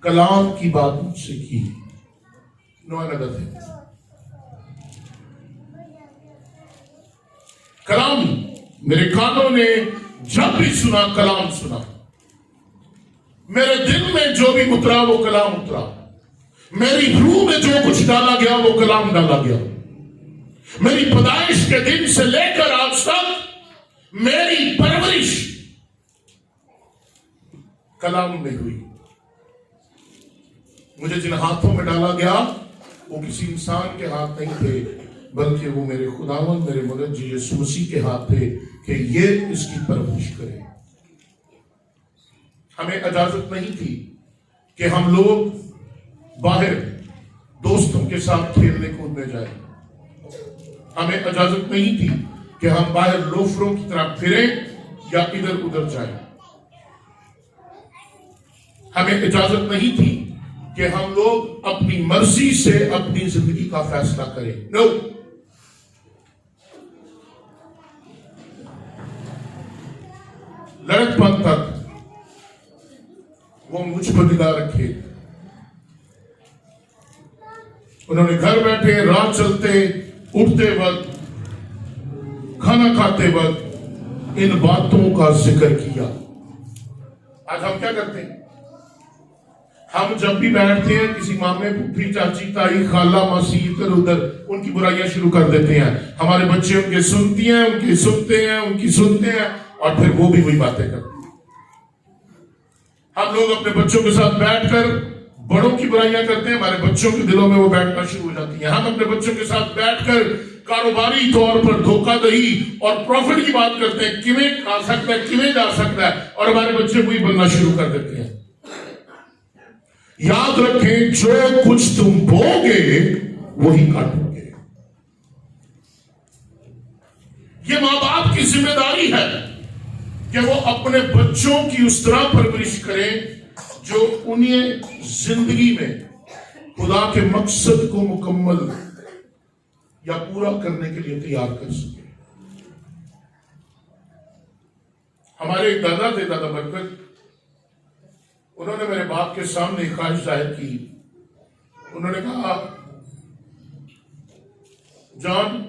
कलाम की बात मुझसे की। No another thing. कलाम मेरे कानों ने जब भी सुना, कलाम सुना। मेरे दिल में जो भी उतरा वो कलाम उतरा। मेरी रूह में जो कुछ डाला गया वो कलाम डाला गया। मेरी पैदाइश के दिन से लेकर आज तक मेरी परवरिश कलाम में हुई। मुझे जिन हाथों में डाला गया वो किसी इंसान के हाथ नहीं थे, बल्कि वो मेरे खुदावंद मेरे मदद जी यीशु मसीह के हाथ थे कि ये इसकी परवरिश करे। हमें इजाजत नहीं थी कि हम लोग बाहर दोस्तों के साथ खेलने कूदने जाए। हमें इजाजत नहीं थी कि हम बाहर लोफरों की तरह फिरें या इधर उधर जाएं। हमें इजाजत नहीं थी कि हम लोग अपनी मर्जी से अपनी जिंदगी का फैसला करें। नो, लड़कपन तक वो मुझ पर निगाह रखे। उन्होंने घर बैठे, रात चलते, उठते वक्त, खाना खाते वक्त इन बातों का जिक्र किया। आज हम क्या करते हैं? हम जब भी बैठते हैं किसी मामले, फूफी, चाची, ताई, खाला, मासी, इधर उधर उनकी बुराइयां शुरू कर देते हैं। हमारे बच्चे उनके सुनती हैं, उनकी सुनते हैं, उनकी सुनते हैं, और फिर वो भी वही बातें करते हैं। हम लोग अपने बच्चों के साथ बैठकर बड़ों की बुराइयां करते हैं, हमारे बच्चों के दिलों में वो बैठना शुरू हो जाती है। हम अपने बच्चों के साथ बैठकर कारोबारी तौर पर धोखाधड़ी और प्रॉफिट की बात करते हैं, किवें आ सकता है, किवें जा सकता है, और हमारे बच्चे वही बनना शुरू कर देते हैं। याद रखें, जो कुछ तुम बोगे वही काटोगे। ये मां बाप की जिम्मेदारी है कि वो अपने बच्चों की उस तरह परवरिश करें जो उन्हें जिंदगी में खुदा के मकसद को मुकम्मल या पूरा करने के लिए तैयार कर सके। हमारे एक दादा थे, दादा बरकत, उन्होंने मेरे बाप के सामने एक ख्वाहिश जाहिर की। उन्होंने कहा, जॉन,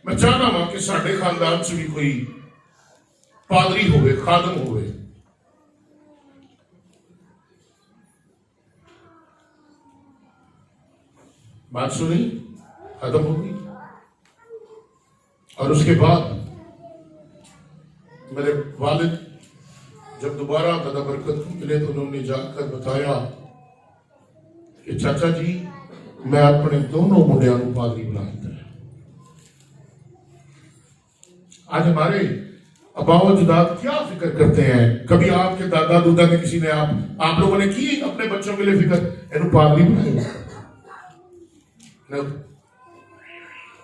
मैं चाहना वहां कि साढ़े खानदान से भी कोई पादरी होवे, खादम होवे। बात सुनी, खत्म हो गई। और उसके बाद मेरे वालिद जब दोबारा दादा बरकत को मिले तो उन्होंने जाकर बताया कि चाचा जी मैं अपने दोनों मुंडिया को पादरी बना दिया। आज हमारे अबाव जदाद क्या फिक्र करते हैं? कभी आपके दादा दूदा ने किसी ने आप लोगों ने की अपने बच्चों के लिए फिक्र, इन्हों पादरी बनाए?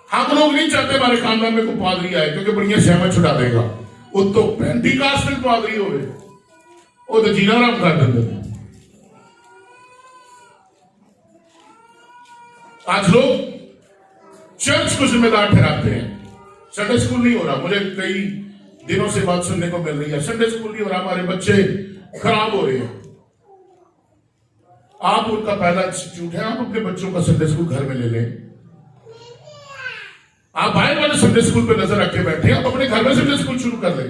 हम लोग नहीं चाहते हमारे खानदान में कोई पादरी आए, क्योंकि बढ़िया सहमत छुड़ा देगा। वो तो पेंटिकास्टल पादरी हो गए, वो तो जीना आराम कर देंगे। आज लोग चर्च को जिम्मेदार ठहराते हैं। संडे स्कूल नहीं हो रहा, मुझे कई दिनों से बात सुनने को मिल रही है, संडे स्कूल नहीं हो रहा, हमारे बच्चे खराब हो रहे हैं। आप उनका पहला इंस्टीट्यूट है, आप अपने बच्चों का संडे स्कूल घर में ले लें। आप बाहर वाले संडे स्कूल पे नजर रख के बैठे, आप अपने घर में संडे स्कूल शुरू कर लें।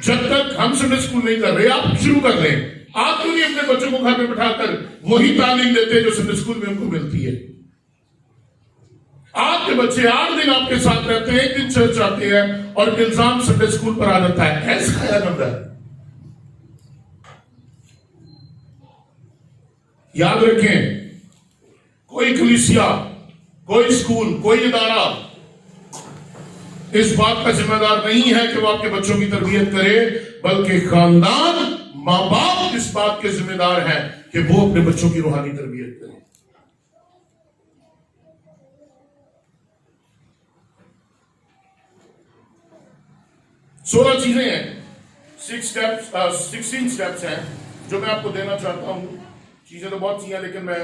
जब तक हम संडे स्कूल नहीं कर रहे, आप शुरू कर लें। आप क्यों नहीं अपने बच्चों को घर में बिठाकर वही तालीम देते जो संडे स्कूल में उनको मिलती है? आपके बच्चे 8 दिन आपके साथ रहते हैं, 1 दिन चर्च आते हैं और इल्जाम संडे स्कूल पर आ जाता है। कैसे खाया जाता है? याद रखें, कोई कलीसिया, कोई स्कूल, कोई इदारा इस बात का जिम्मेदार नहीं है कि वो आपके बच्चों की तरबियत करे, बल्कि खानदान, मां बाप इस बात के जिम्मेदार हैं कि वो अपने बच्चों की रूहानी तरबियत करें। 16 चीजें हैं, 16 स्टेप्स हैं जो मैं आपको देना चाहता हूं। चीजें तो बहुत सी हैं, लेकिन मैं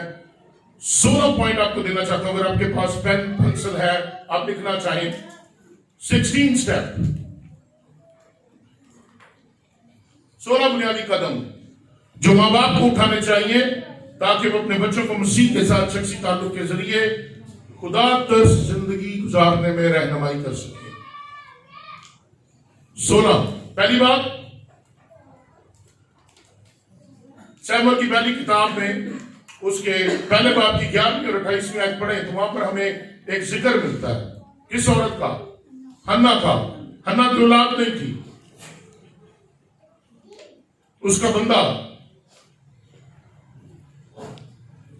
16 पॉइंट आपको देना चाहता हूं। अगर आपके पास पेन पेंसिल है, आप लिखना चाहें, 16 स्टेप, 16 बुनियादी कदम जो मां बाप को उठाने चाहिए ताकि वो अपने बच्चों को मसीह के साथ शख्सी ताल्लुक के जरिए खुदा तर्स जिंदगी गुजारने में रहनुमाई कर सके। 16, पहली बात, सैमुएल की पहली किताब में उसके पहले बाब की 11वीं और 28वीं आयत पढ़े तो वहां पर हमें एक जिक्र मिलता है। किस औरत का? हन्ना का। हन्ना की औलाद नहीं थी, उसका बंदा,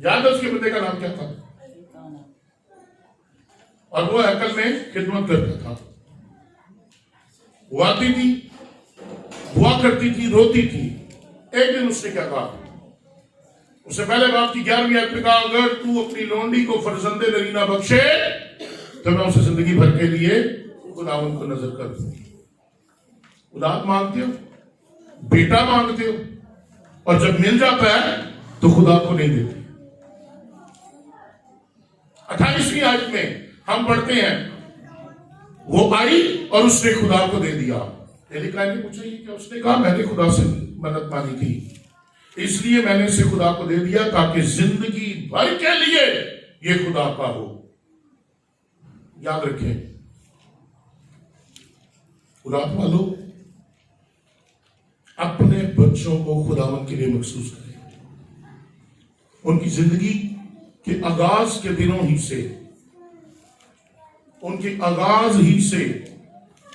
याद है उसके बंदे का नाम क्या था? और वो हैकल में खिदमत करता था। वो आती थी, हुआ करती थी, रोती थी। एक दिन उसने क्या कहा? उससे पहले बाप की 11वीं आयत में कहा, अगर तू अपनी लोंडी को फरजंदे नरीना बख्शे तो मैं उसे जिंदगी भर के लिए खुदावंद को नजर कर दूंगी। औलाद मांगते हो, बेटा मांगते हो, और जब मिल जाता है तो खुदा को नहीं देते। 28वीं आयत में हम पढ़ते हैं, वो आई और उसने खुदा को दे दिया। एलिकाह ने पूछा, ये क्या? उसने कहा, मैंने खुदा से मन्नत मानी थी, इसलिए मैंने इसे खुदा को दे दिया ताकि जिंदगी भर के लिए ये खुदा का हो। याद रखें औलाद वालों, अपने बच्चों को खुदावन के लिए मखसूस करें। उनकी जिंदगी के आगाज के दिनों ही से, उनके आगाज ही से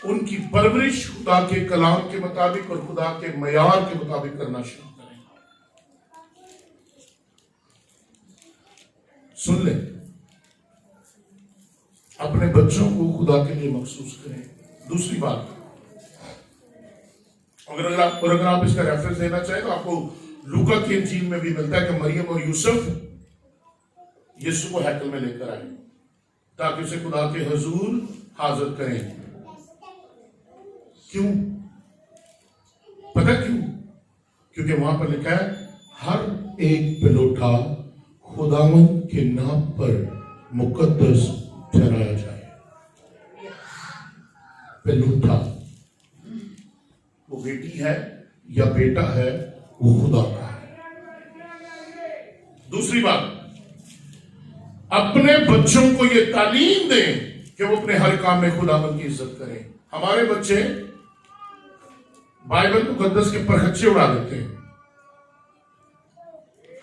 उनकी परवरिश खुदा के कलाम के मुताबिक और खुदा के मयार के मुताबिक करना शुरू करें। सुन ले, अपने बच्चों को खुदा के लिए मखसूस करें। दूसरी बात, अगर आप इसका रेफरेंस देना चाहें तो आपको लूका की इंजील में भी मिलता है कि मरियम और यूसुफ यीशु को हैकल में लेकर आए ताकि उसे खुदा के हुजूर हाजिर करें। क्यों? पता क्यों? क्योंकि वहां पर लिखा है, हर एक पिलोठा खुदावन के नाम पर मुकद्दस ठहराया जाए। पिलोठा, वो बेटी है या बेटा है, वो खुदा का है। दूसरी बात, अपने बच्चों को ये तालीम दें कि वो अपने हर काम में खुदावन की इज्जत करें। हमारे बच्चे बाइबल मुकद्दस के परखच्चे उड़ा देते हैं,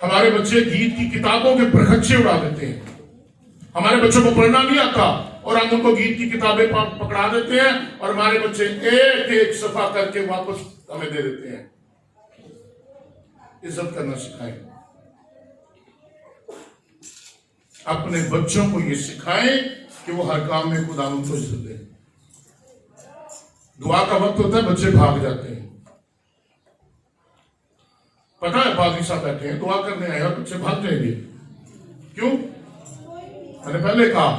हमारे बच्चे गीत की किताबों के परखच्चे उड़ा देते हैं, हमारे बच्चों को पढ़ना नहीं आता और हम उनको गीत की किताबें पकड़ा देते हैं और हमारे बच्चे एक एक सफा करके वापस हमें दे देते हैं। इज्जत करना सिखाएं, अपने बच्चों को ये सिखाएं कि वो हर काम में खुदा उनको इज्जत दे। दुआ का वक्त होता है, बच्चे भाग जाते हैं। पता है पादरी साहब बैठे हैं, दुआ करने आए और बच्चे भाग जाएंगे। क्यों? मैंने पहले कहा,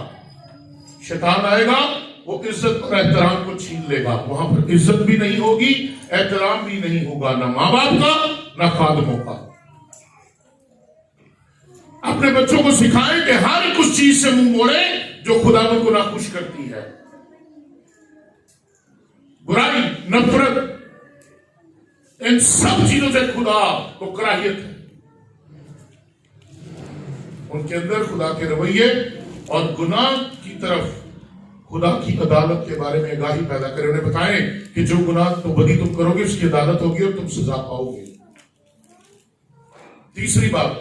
शैतान आएगा, वो इज्जत और एहतराम को छीन लेगा। वहां पर इज्जत भी नहीं होगी, एहतराम भी नहीं होगा, ना मां बाप का ना खादमों का। अपने बच्चों को सिखाएं कि हर एक उस चीज से मुंह मोड़े जो खुदावंद को नाखुश करती है। बुराई, नफरत, इन सब चीजों से खुदा को कराहियत है। उनके अंदर खुदा के रवैये और गुनाह की तरफ खुदा की अदालत के बारे में आगाही पैदा करें। उन्हें बताएं कि जो गुनाह तो बदी तुम करोगे उसकी अदालत होगी और तुम सजा पाओगे। तीसरी बात,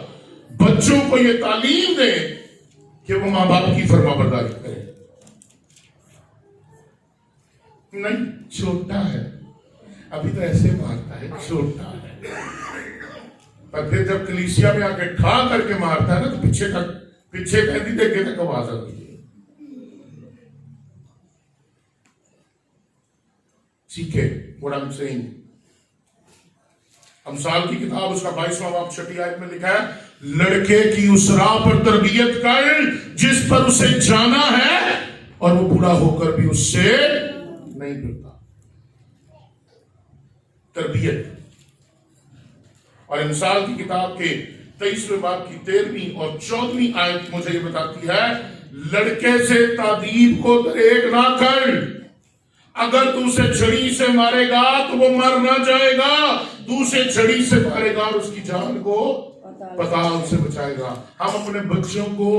बच्चों को यह तालीम दें कि वो मां बाप की फरमाबरदारी करें। नहीं, छोटा है, अभी तो ऐसे मारता है, छोटा है, पर फिर जब कलीसिया में आके ठा करके मारता है ना, तो पीछे पहली देखे तक आवाज आती है। सीखे what I'm saying। अमसाल की किताब उसका 22वां बाब 6 आयत में लिखा है, लड़के की उस राह पर तरबियत कर जिस पर उसे जाना है और वो बूढ़ा होकर भी उससे नहीं डरता। तरबियत। और अमसाल की किताब के 23वें बाब की 13वीं और 14वीं आयत मुझे ये बताती है, लड़के से तादीब को दरेक ना कर। अगर तू उसे छड़ी से मारेगा तो वो मर ना जाएगा, तू उसे छड़ी से मारेगा और उसकी जान को पताल से बचाएगा। हम अपने बच्चों को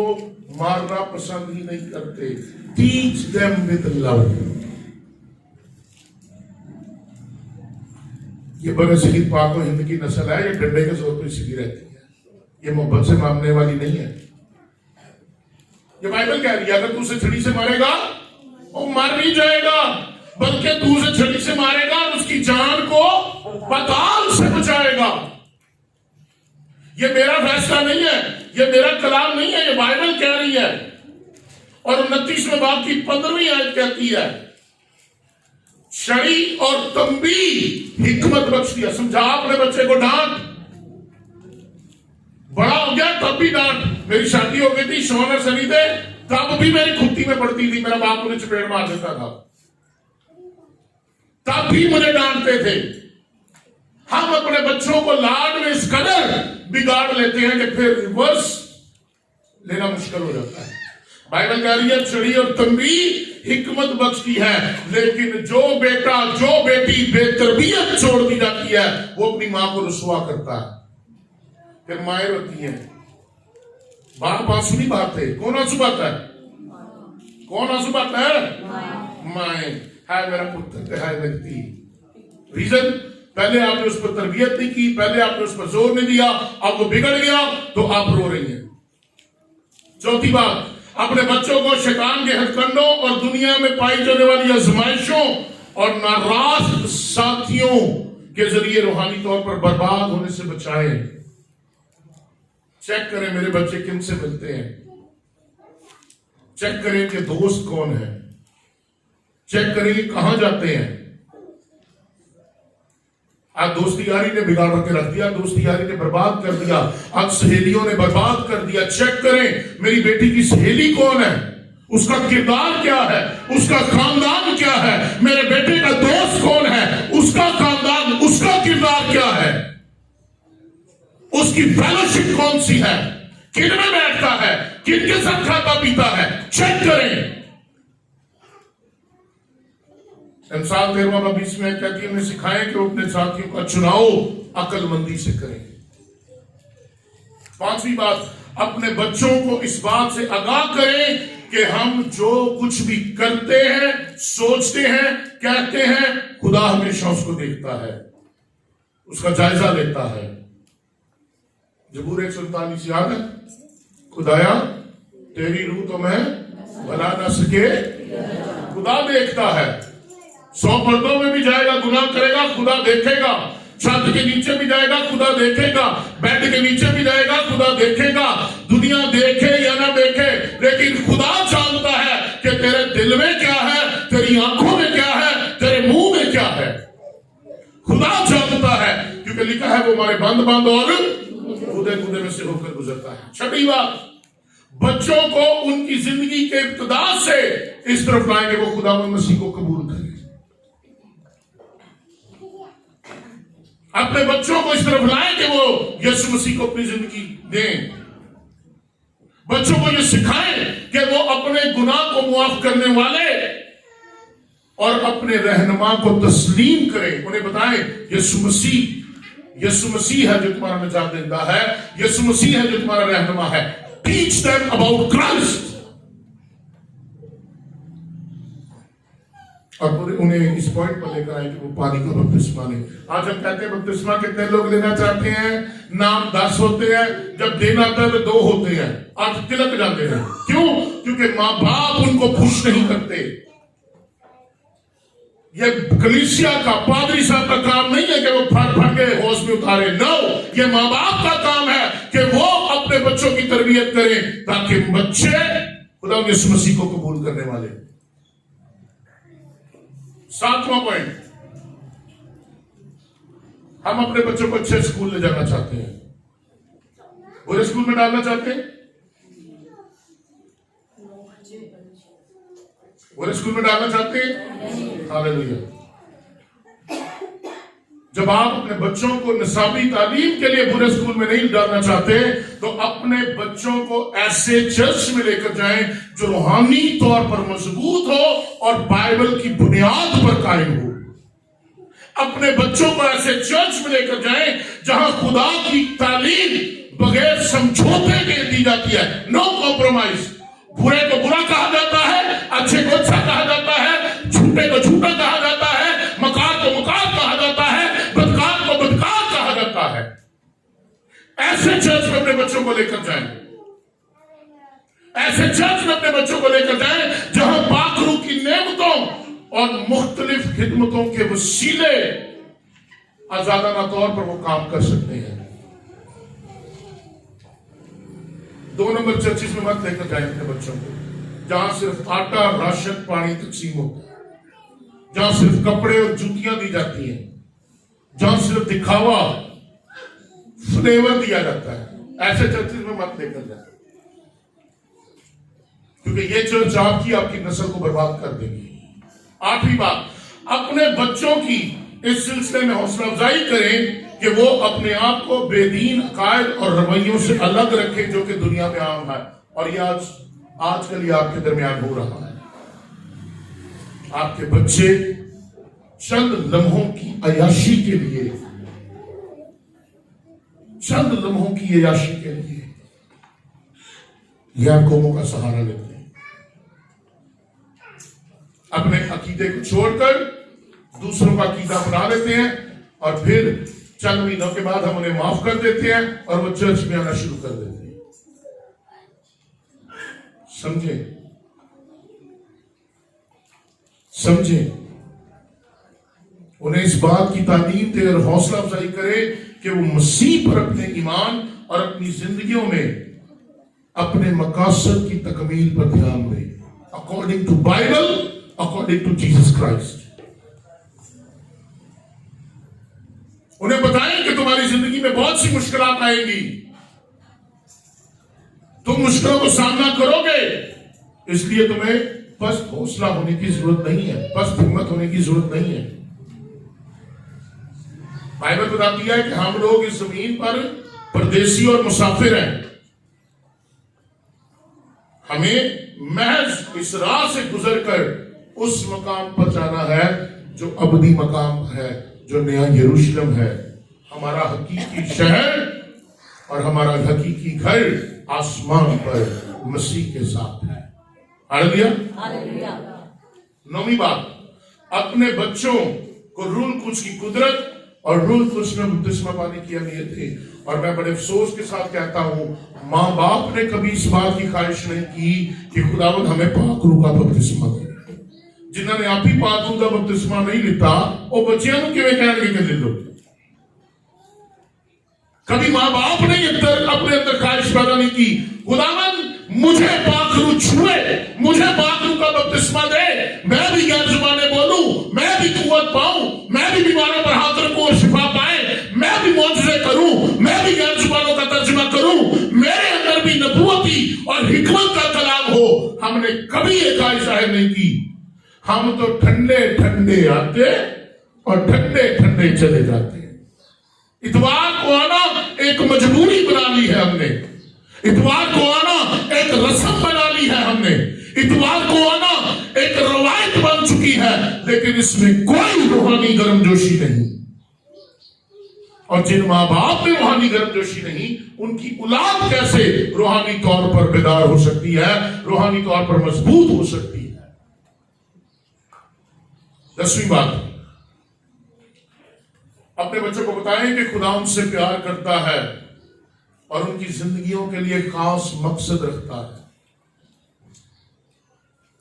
मारना पसंद ही नहीं करते। Teach them with love. ये बरसीद पाक और हिंद की नस्ल है, ये डंडे के जोर पर सीधी रहती है, ये मोहब्बत से मारने वाली नहीं है। ये बाइबल कह रही है, अगर तू उसे छड़ी से मारेगा वो मर नहीं जाएगा, बल्कि तू उसे छड़ी से मारेगा और उसकी जान को पताल से बचाएगा। ये मेरा फैसला नहीं है, ये मेरा कलाम नहीं है, ये बाइबल कह रही है। और 29वें बाब की 15वीं आयत कहती है, छड़ी और तंबी हिकमत बख्शती है। समझा अपने बच्चे को डांट, बड़ा हो गया तब भी डांट। मेरी शादी हो गई थी शौनर सनी थे, तब भी मेरी खुट्टी में पड़ती थी, मेरा बाप मुझे चपेट मार देता था, तब भी मुझे डांटते थे। हम अपने बच्चों को लाड में इस कदर बिगाड़ लेते हैं कि फिर रिवर्स लेना मुश्किल हो जाता है। बाइबल कह रही है, छड़ी और तंबी हिकमत बख्शती है, लेकिन जो बेटा जो बेटी बेतरबियत छोड़ दी जाती है वो अपनी मां को रुसवा करता है। फिर माएं रोती हैं। बाप आंसू नहीं बहाते, कौन आंसू बहाता है? कौन आंसू बहाता है? माएं। है मेरा पुत्र, है मेरी धी। रीजन, पहले आपने उस पर तरबियत नहीं की, पहले आपने उस पर जोर नहीं दिया, अब वो बिगड़ गया तो आप रो रही हैं। चौथी बात, अपने बच्चों को शैतान के हथकंडों और दुनिया में पाई जाने वाली आजमाइशों और नाराज साथियों के जरिए रूहानी तौर पर बर्बाद होने से बचाएं। चेक करें मेरे बच्चे किन से मिलते हैं, चेक करें कि दोस्त कौन है, चेक करें कि कहां जाते हैं। आज दोस्ती यारी ने बिगाड़ के रख दिया, दोस्ती यारी ने बर्बाद कर दिया, आज सहेलियों ने बर्बाद कर दिया। चेक करें मेरी बेटी की सहेली कौन है, उसका किरदार क्या है, उसका खानदान क्या है। मेरे बेटे का दोस्त कौन है, उसका खानदान, उसका किरदार क्या है, उसकी फेलोशिप कौन सी है, किन में बैठता है, किनके साथ खाता पीता है। चेक करें। अमसाल 13वां बाब 20 में कहती है, उन्हें सिखाएं कि वो अपने साथियों का चुनाव अक्लमंदी से करें। 5वीं बात, अपने बच्चों को इस बात से आगाह करें कि हम जो कुछ भी करते हैं, सोचते हैं, कहते हैं, खुदा हमेशा उसको देखता है, उसका जायजा लेता है। जबूर 147 याद है, खुदाया तेरी रूह तो मैं बना ना सके, खुदा देखता है। 100 पर्दों में भी जाएगा, गुनाह करेगा, खुदा देखेगा। छत के नीचे भी जाएगा, खुदा देखेगा। बेड के नीचे भी जाएगा, खुदा देखेगा। दुनिया देखे या ना देखे, लेकिन खुदा जानता है कि तेरे दिल में क्या है, तेरी आंखों में क्या है, तेरे मुंह में क्या है। खुदा जानता है, क्योंकि लिखा है वो हमारे बंद बंद और कूदे कूदे में से होकर गुजरता है। छठी बात, बच्चों को उनकी जिंदगी के इब्तिदा से इस तरफ लाएंगे वो खुदावंद मसीह को कबूल करें। अपने बच्चों को इस तरफ लाएं कि वो यीशु मसीह को अपनी जिंदगी दें। बच्चों को ये सिखाएं कि वो अपने गुनाह को मुआफ करने वाले और अपने रहनुमा को तस्लीम करें। उन्हें बताएं यीशु मसीह है जो तुम्हारा निजात देता है, यीशु मसीह है जो तुम्हारा रहनुमा है। Teach them about Christ. और उन्हें इस पॉइंट पर लेकर आए कि वो पानी का बपतिस्मा लें। आज हम कहते हैं बपतिस्मा कितने लोग लेना चाहते हैं? नाम 10 होते हैं, जब देना आता है तो 2 होते हैं। आज तिलक जाते हैं। क्यों? क्योंकि माँ बाप उनको खुश नहीं करते। ये कलीसिया का, पादरी साहब का काम नहीं है कि वो फट के होश में उतारे। नो, ये माँ बाप का काम है कि वो अपने बच्चों की तरबियत करें ताकि बच्चे खुदा यीशु मसीह को कबूल करने वाले। 7वां पॉइंट, हम अपने बच्चों को अच्छे स्कूल ले जाना चाहते हैं। बुरे स्कूल में डालना चाहते हैं? बुरे स्कूल में डालना चाहते हैं? हालेलुया। जब आप अपने बच्चों को निसाबी तालीम के लिए बुरे स्कूल में नहीं डालना चाहते तो अपने बच्चों को ऐसे चर्च में लेकर जाएं जो रूहानी तौर पर मजबूत हो और बाइबल की बुनियाद पर कायम हो। अपने बच्चों को ऐसे चर्च में लेकर जाएं जहां खुदा की तालीम बगैर समझौते के दी जाती है। No compromise. बुरे को बुरा कहा जाता है, अच्छे को अच्छा कहा जाता है, झूठे को झूठा कहा जाता है, मकार को मकार कहा जाता है, बदकार को बदकार कहा जाता है। ऐसे चर्च में अपने बच्चों को लेकर जाएं। ऐसे चर्च में अपने बच्चों को लेकर जाएं जहां पाखरू की नेमतों और मुख्तलिफ खिदमतों के वसीले आजादाना तौर पर वो काम कर सकते हैं। 2 नंबर चर्चिस में मत लेकर जाएं अपने बच्चों को जहां सिर्फ आटा, राशन, पानी तकसीम होता है, जहां सिर्फ कपड़े और जूतियां दी जाती हैं, जहां सिर्फ दिखावा, फ्लेवर दिया जाता है। ऐसे चर्चिस में मत लेकर जाए, क्योंकि ये चर्च आपकी नस्ल को बर्बाद कर देगी। 8वीं बात, अपने बच्चों की इस सिलसिले में हौसला अफजाई करें कि वो अपने आप को बेदीन अकायद और रवैयों से अलग रखे जो कि दुनिया में आम है। और ये आजकल ये आपके दरमियान हो रहा है। आपके बच्चे चंद लम्हों की अयाशी के लिए, चंद लम्हों की अयाशी के लिए यह कौमों का सहारा लेते हैं। अपने अकीदे को छोड़कर दूसरों का अकीदा बना लेते हैं और फिर चंद महीनों के बाद हम उन्हें माफ कर देते हैं और वो चर्च में आना शुरू कर देते हैं। समझे उन्हें इस बात की तालीम दे और हौसला अफजाई करे कि वो मसीह पर अपने ईमान और अपनी जिंदगियों में अपने मकासद की तकमील पर ध्यान दें, according to Bible, according to Jesus Christ. उन्हें बताएं कि तुम्हारी जिंदगी में बहुत सी मुश्किलात आएंगी, तुम मुश्किलों को सामना करोगे, इसलिए तुम्हें पस्त हौसला होने की जरूरत नहीं है, पस्त हिम्मत होने की जरूरत नहीं है। बाइबल बताती है कि हम लोग इस जमीन पर परदेसी और मुसाफिर हैं। हमें महज इस राह से गुजरकर उस मकाम पर जाना है जो अबदी मकाम है, जो नया यरूशलेम है। हमारा हकीकी शहर और हमारा हकीकी घर आसमान पर मसीह के साथ है। हालेलुया। 9वीं बात, अपने बच्चों को रूल कुछ की कुदरत और रोज उसमें बपतिस्मा पाने की अहमियत है। और मैं बड़े अफसोस के साथ कहता हूं, माँ बाप ने कभी इस बात की ख्वाहिश नहीं की कि खुदावंद हमें पाक रूह का बपतिस्मा दे। जिन्होंने आप ही पाक रूह का बपतिस्मा नहीं लिता, वो बच्चियों को किवें कहणगे कि ले लो। कभी माँ बाप ने अपने अंदर ख्वाहिश पैदा नहीं की, खुदावंद मुझे पाक रूह छुए, मुझे पाक रूह का बपतिस्मा दे, मैं भी गैर जुबानें बोलूं, मैं भी कुव्वत पाऊं, मैं भी बीमारों पर हाथ रखूं और शिफा पाए, मैं भी मौजज़े करूं, मैं भी गैर जुबानों का तर्जुमा करूं, मेरे अंदर भी नबूवती और हिकमत का कलाम हो। हमने कभी ये ख्वाहिश जाहिर नहीं की। हम तो ठंडे ठंडे आते और ठंडे ठंडे चले जाते। इतवार को आना एक मजबूरी बना ली है हमने, इतवार को आना एक रस्म बना ली है हमने, इतवार को आना एक रवायत बन चुकी है, लेकिन इसमें कोई रूहानी गर्मजोशी नहीं। और जिन माँ बाप में रूहानी गर्मजोशी नहीं, उनकी औलाद कैसे रूहानी तौर पर बेदार हो सकती है, रूहानी तौर पर मजबूत हो सकती है। 10वीं बात, अपने बच्चों को बताएं कि खुदा उनसे प्यार करता है और उनकी जिंदगियों के लिए खास मकसद रखता है।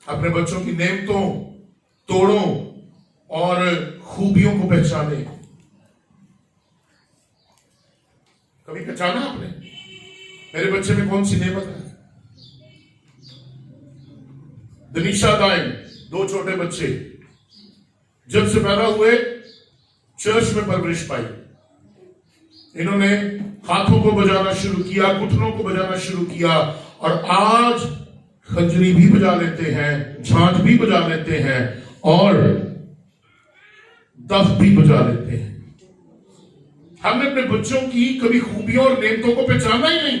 अपने बच्चों की नेमतों, तोड़ों और खूबियों को पहचाने। कभी पहचाना आपने मेरे बच्चे में कौन सी नेमत है? दनीशा दाइन, 2 छोटे बच्चे जब से पैदा हुए चर्च में परवरिश पाई। इन्होंने हाथों को बजाना शुरू किया, घुटनों को बजाना शुरू किया और आज खंजरी भी बजा लेते हैं, झांझ भी बजा लेते हैं और दफ भी बजा लेते हैं। हमने अपने बच्चों की कभी खूबियों और नेमतों को पहचाना ही नहीं,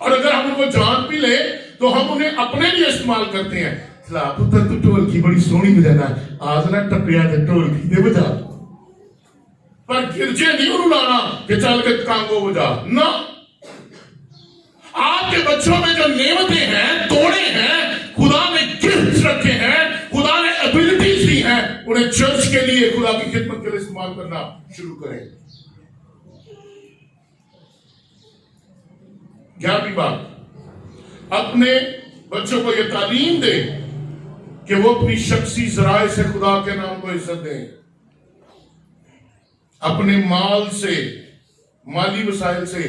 और अगर हम उनको जान भी ले तो हम उन्हें अपने लिए इस्तेमाल करते हैं। पुत्र तू ढोलकी बड़ी सोहनी बजाना, आज ना टप्पिया दे ढोलकी दे बजा, पर गिरजे नहीं उड़ाना कि चल के कांगो बजा ना। आपके बच्चों में जो नेमतें हैं, तोड़े हैं, खुदा ने गिफ्ट रखे हैं, खुदा ने एबिलिटीज दी हैं, उन्हें चर्च के लिए, खुदा की खिदमत के लिए इस्तेमाल करना शुरू करें। 11वीं बात, अपने बच्चों को यह तालीम दें कि वो अपनी शख्सी जराए से खुदा के नाम को इज्जत दें। अपने माल से, माली वसाइल से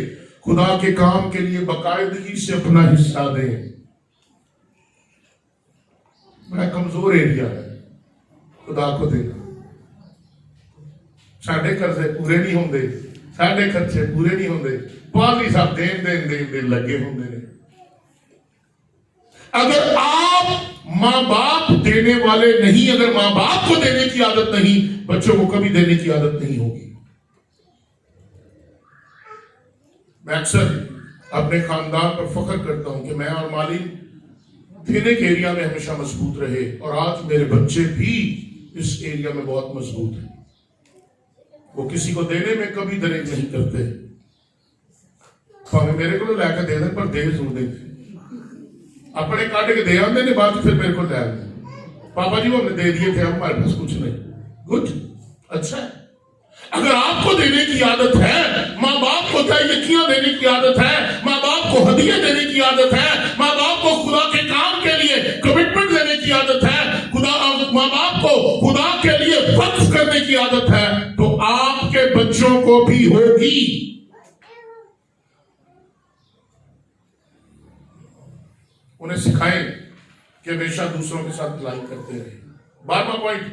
खुदा के काम के लिए बाकायदगी से अपना हिस्सा दें। बड़ा कमजोर एरिया है खुदा को देना। साढ़े कर्जे पूरे नहीं होंगे, साढ़े खर्चे पूरे नहीं होंगे, पाली साहब देन लगे होंगे। अगर आप माँ बाप देने वाले नहीं, अगर माँ बाप को देने की आदत नहीं, बच्चों को कभी देने की आदत नहीं होगी। मैं अक्सर अपने खानदान पर फख्र करता हूं कि मैं और मालिन देने के एरिया में हमेशा मजबूत रहे, और आज मेरे बच्चे भी इस एरिया में बहुत मजबूत हैं। वो किसी को देने में कभी दरेज नहीं करते। भावे मेरे को लैके दे दें, पर दे जरूर देंगे। अपने काटे के दे आते ने, बाद फिर मेरे को ले आते। पापा जी वो हमने दे दिए थे, अब हमारे पास कुछ नहीं। गुड, अच्छा है। अगर आपको देने की आदत है, माँ बाप को यकीन देने की आदत है, माँ बाप को हदिया देने की आदत है, माँ बाप को खुदा के काम के लिए कमिटमेंट देने की आदत है, माँ बाप को खुदा के लिए वक्फ करने की आदत है, तो आपके बच्चों को भी होगी। उन्हें सिखाएं कि हमेशा दूसरों के साथ भलाई करते रहे। 12वां पॉइंट,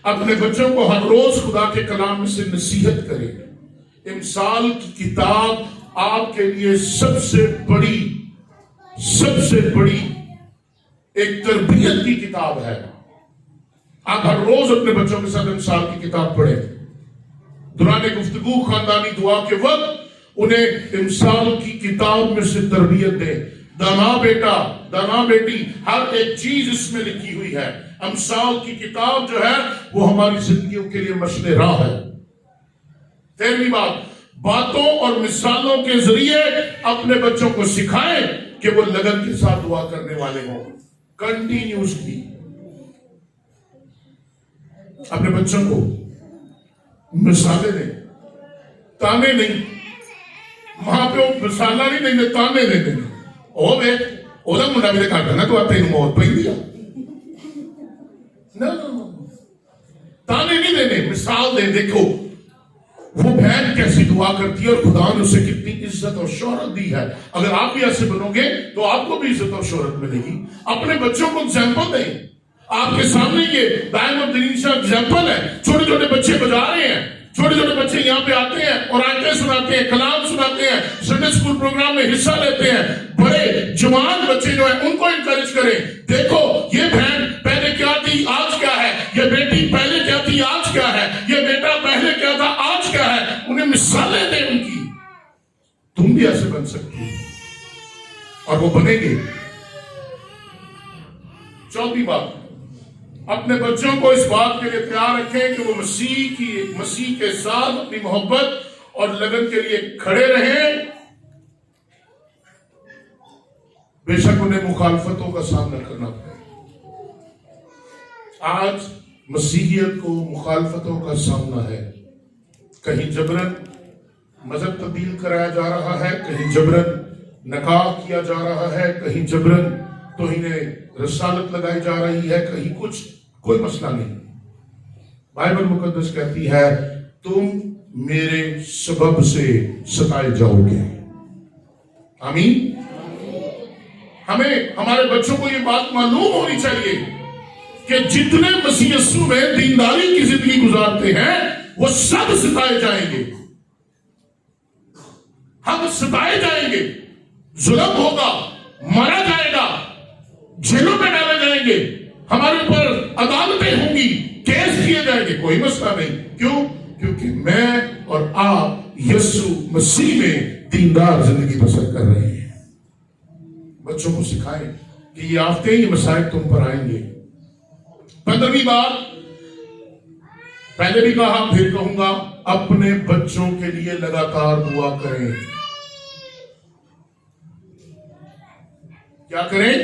अपने बच्चों को हर रोज खुदा के कलाम से नसीहत करें। इमसाल की किताब आपके लिए सबसे बड़ी एक तरबियत की किताब है। आप हर रोज अपने बच्चों के साथ इमसाल की किताब पढ़ें। दौरान गुफ्तगू खानदानी दुआ के वक्त उन्हें इमसाल की किताब में से तरबियत दें। दाना बेटा, दाना बेटी, हर एक चीज इसमें लिखी हुई है। अमसाल की किताब जो है वो हमारी जिंदगियों के लिए मशले राह है। 13वीं बात, बातों और मिसालों के जरिए अपने बच्चों को सिखाएं कि वो लगन के साथ दुआ करने वाले हों। कंटिन्यूसली अपने बच्चों को मिसालें दें। ताने नहीं, मां प्यो मिसाला नहीं देंगे, ताने देते हैं। ਉਹ ਵੇ ਉਹਦਾ ਮੁੰਡਾ ਵੀ ਤਾਂ ਘੱਟ ਨਾ, ਤੂੰ ਤੈਨੂੰ ਮੌਤ ਪੈਂਦੀ ਆ ना ताने नहीं देने, मिसाल दे। देखो वो बहन कैसी दुआ करती है और खुदा ने उसे कितनी इज्जत और शोहरत दी है। अगर आप भी ऐसे बनोगे तो आपको भी इज्जत और शोहरत मिलेगी। अपने बच्चों को एग्जाम्पल दें। आपके सामने ये दायम एग्जाम्पल है। छोटे छोटे बच्चे बजा रहे हैं, छोटे छोटे बच्चे यहाँ पे आते हैं और आयतें सुनाते हैं, कलाम सुनाते हैं, संडे स्कूल प्रोग्राम में हिस्सा लेते हैं। बड़े जवान बच्चे जो है उनको इंकरेज करें। देखो ये बहन पहले क्या थी, आज क्या है, ये बेटी पहले क्या थी, आज क्या है, ये बेटा पहले क्या था, आज क्या है। उन्हें मिसालें दें उनकी। तुम भी ऐसे बन सकती हो और वो बनेंगे। चौथी बात, अपने बच्चों को इस बात के लिए तैयार रखें कि वो मसीह के साथ अपनी मोहब्बत और लगन के लिए खड़े रहें। बेशक उन्हें मुखालफतों का सामना करना पड़े। आज मसीहियत को मुखालफतों का सामना है। कहीं जबरन मजहब तब्दील कराया जा रहा है, कहीं जबरन नकाह किया जा रहा है, कहीं जबरन तौहीने रसालत लगाई जा रही है, कहीं कुछ। कोई मसला नहीं। बाइबल मुकद्दस कहती है तुम मेरे सबब से सताए जाओगे। आमीन। हमें हमारे बच्चों को ये बात मालूम होनी चाहिए कि जितने मसीह यीशु में दीनदारी की जिंदगी गुजारते हैं वो सब सताए जाएंगे। हम सताए जाएंगे, जुल्म होगा, मारा जाएगा, जेलों में डाले जाएंगे, हमारे ऊपर अदालतें होंगी, केस किए जाएंगे। कोई मसला नहीं। क्यों? क्योंकि मैं और आप यीशु मसीह में दीनदार जिंदगी बसर कर रहे हैं। बच्चों को सिखाएं कि ये आफतें, ये मसाइब तुम पर आएंगे। 15वीं बात, पहले भी कहा फिर कहूंगा, अपने बच्चों के लिए लगातार दुआ करें। क्या करें?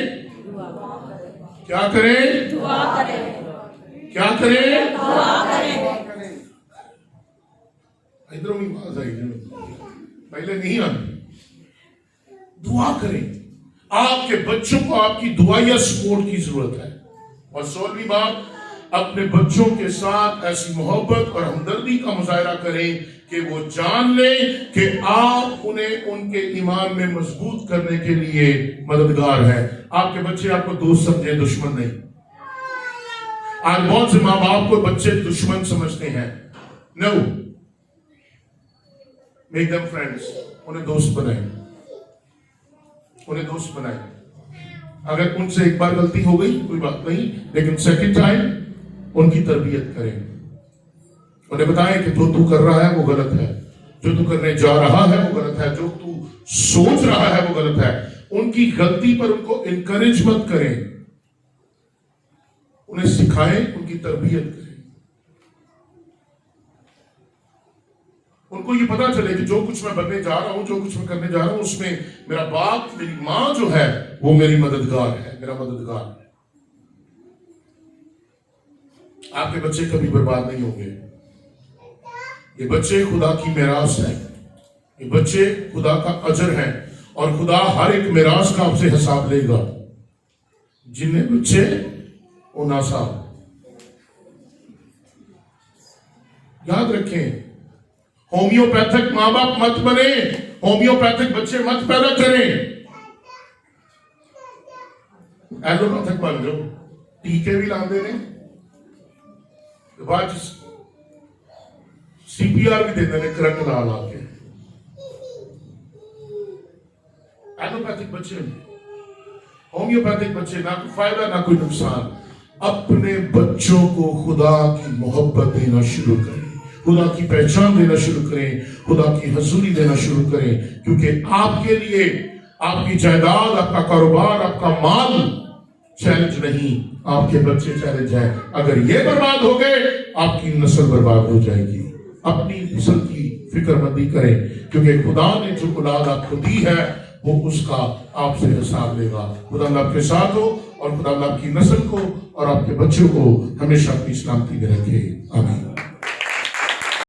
क्या करें? दुआ करें। क्या करें? दुआ करें। इधरों की बात आई, पहले नहीं आती। दुआ करें। आपके बच्चों को आपकी दुआ या सपोर्ट की जरूरत है। और 16वीं बात, अपने बच्चों के साथ ऐसी मोहब्बत और हमदर्दी का मुजाहरा करें कि वो जान लें कि आप उन्हें उनके ईमान में मजबूत करने के लिए मददगार हैं। आपके बच्चे आपको दोस्त समझे, दुश्मन नहीं। आज बहुत से माँ बाप को बच्चे दुश्मन समझते हैं। No, make them friends. उन्हें दोस्त बनाए, उन्हें दोस्त बनाए। अगर उनसे एक बार गलती हो गई कोई बात नहीं, लेकिन सेकंड टाइम उनकी तरबियत करें। उन्हें बताएं कि जो तू कर रहा है वो गलत है, जो तू करने जा रहा है वो गलत है, जो तू सोच रहा है वो गलत है। उनकी गलती पर उनको इनकरेज मत करें, उन्हें सिखाएं, उनकी तरबियत करें। उनको ये पता चले कि जो कुछ मैं बनने जा रहा हूं, जो कुछ मैं करने जा रहा हूं, उसमें मेरा बाप, मेरी मां जो है वो मेरी मददगार है, मेरा मददगार है। आपके बच्चे कभी बर्बाद नहीं होंगे। ये बच्चे खुदा की मिरास है, ये बच्चे खुदा का अजर है और खुदा हर एक मिरास का आपसे हिसाब लेगा। जिन्हें बच्चे उनासा याद रखें। होम्योपैथिक माँ बाप मत बने, होम्योपैथिक बच्चे मत पैदा करें। एलोपैथिक बन जाओ, टीके भी लाते ने, बाद सीपीआर भी देते हैं करंट ला ला के। एलोपैथिक बच्चे, होम्योपैथिक बच्चे, ना कोई फायदा ना कोई नुकसान। अपने बच्चों को खुदा की मोहब्बत देना शुरू करें, खुदा की पहचान देना शुरू करें, खुदा की हजूरी देना शुरू करें। क्योंकि आपके लिए आपकी जायदाद, आपका कारोबार, आपका माल चैलेंज नहीं, आपके बच्चे चैलेंज है। अगर ये बर्बाद हो गए आपकी नस्ल बर्बाद हो जाएगी। अपनी नस्ल की फिक्रमंदी करें, क्योंकि खुदा ने जो औलाद आपको दी है वो उसका आपसे हिसाब लेगा। खुदा आपके साथ हो और खुदा आपकी नस्ल को और आपके बच्चों को हमेशा अपनी सलामती में रखे। आमीन।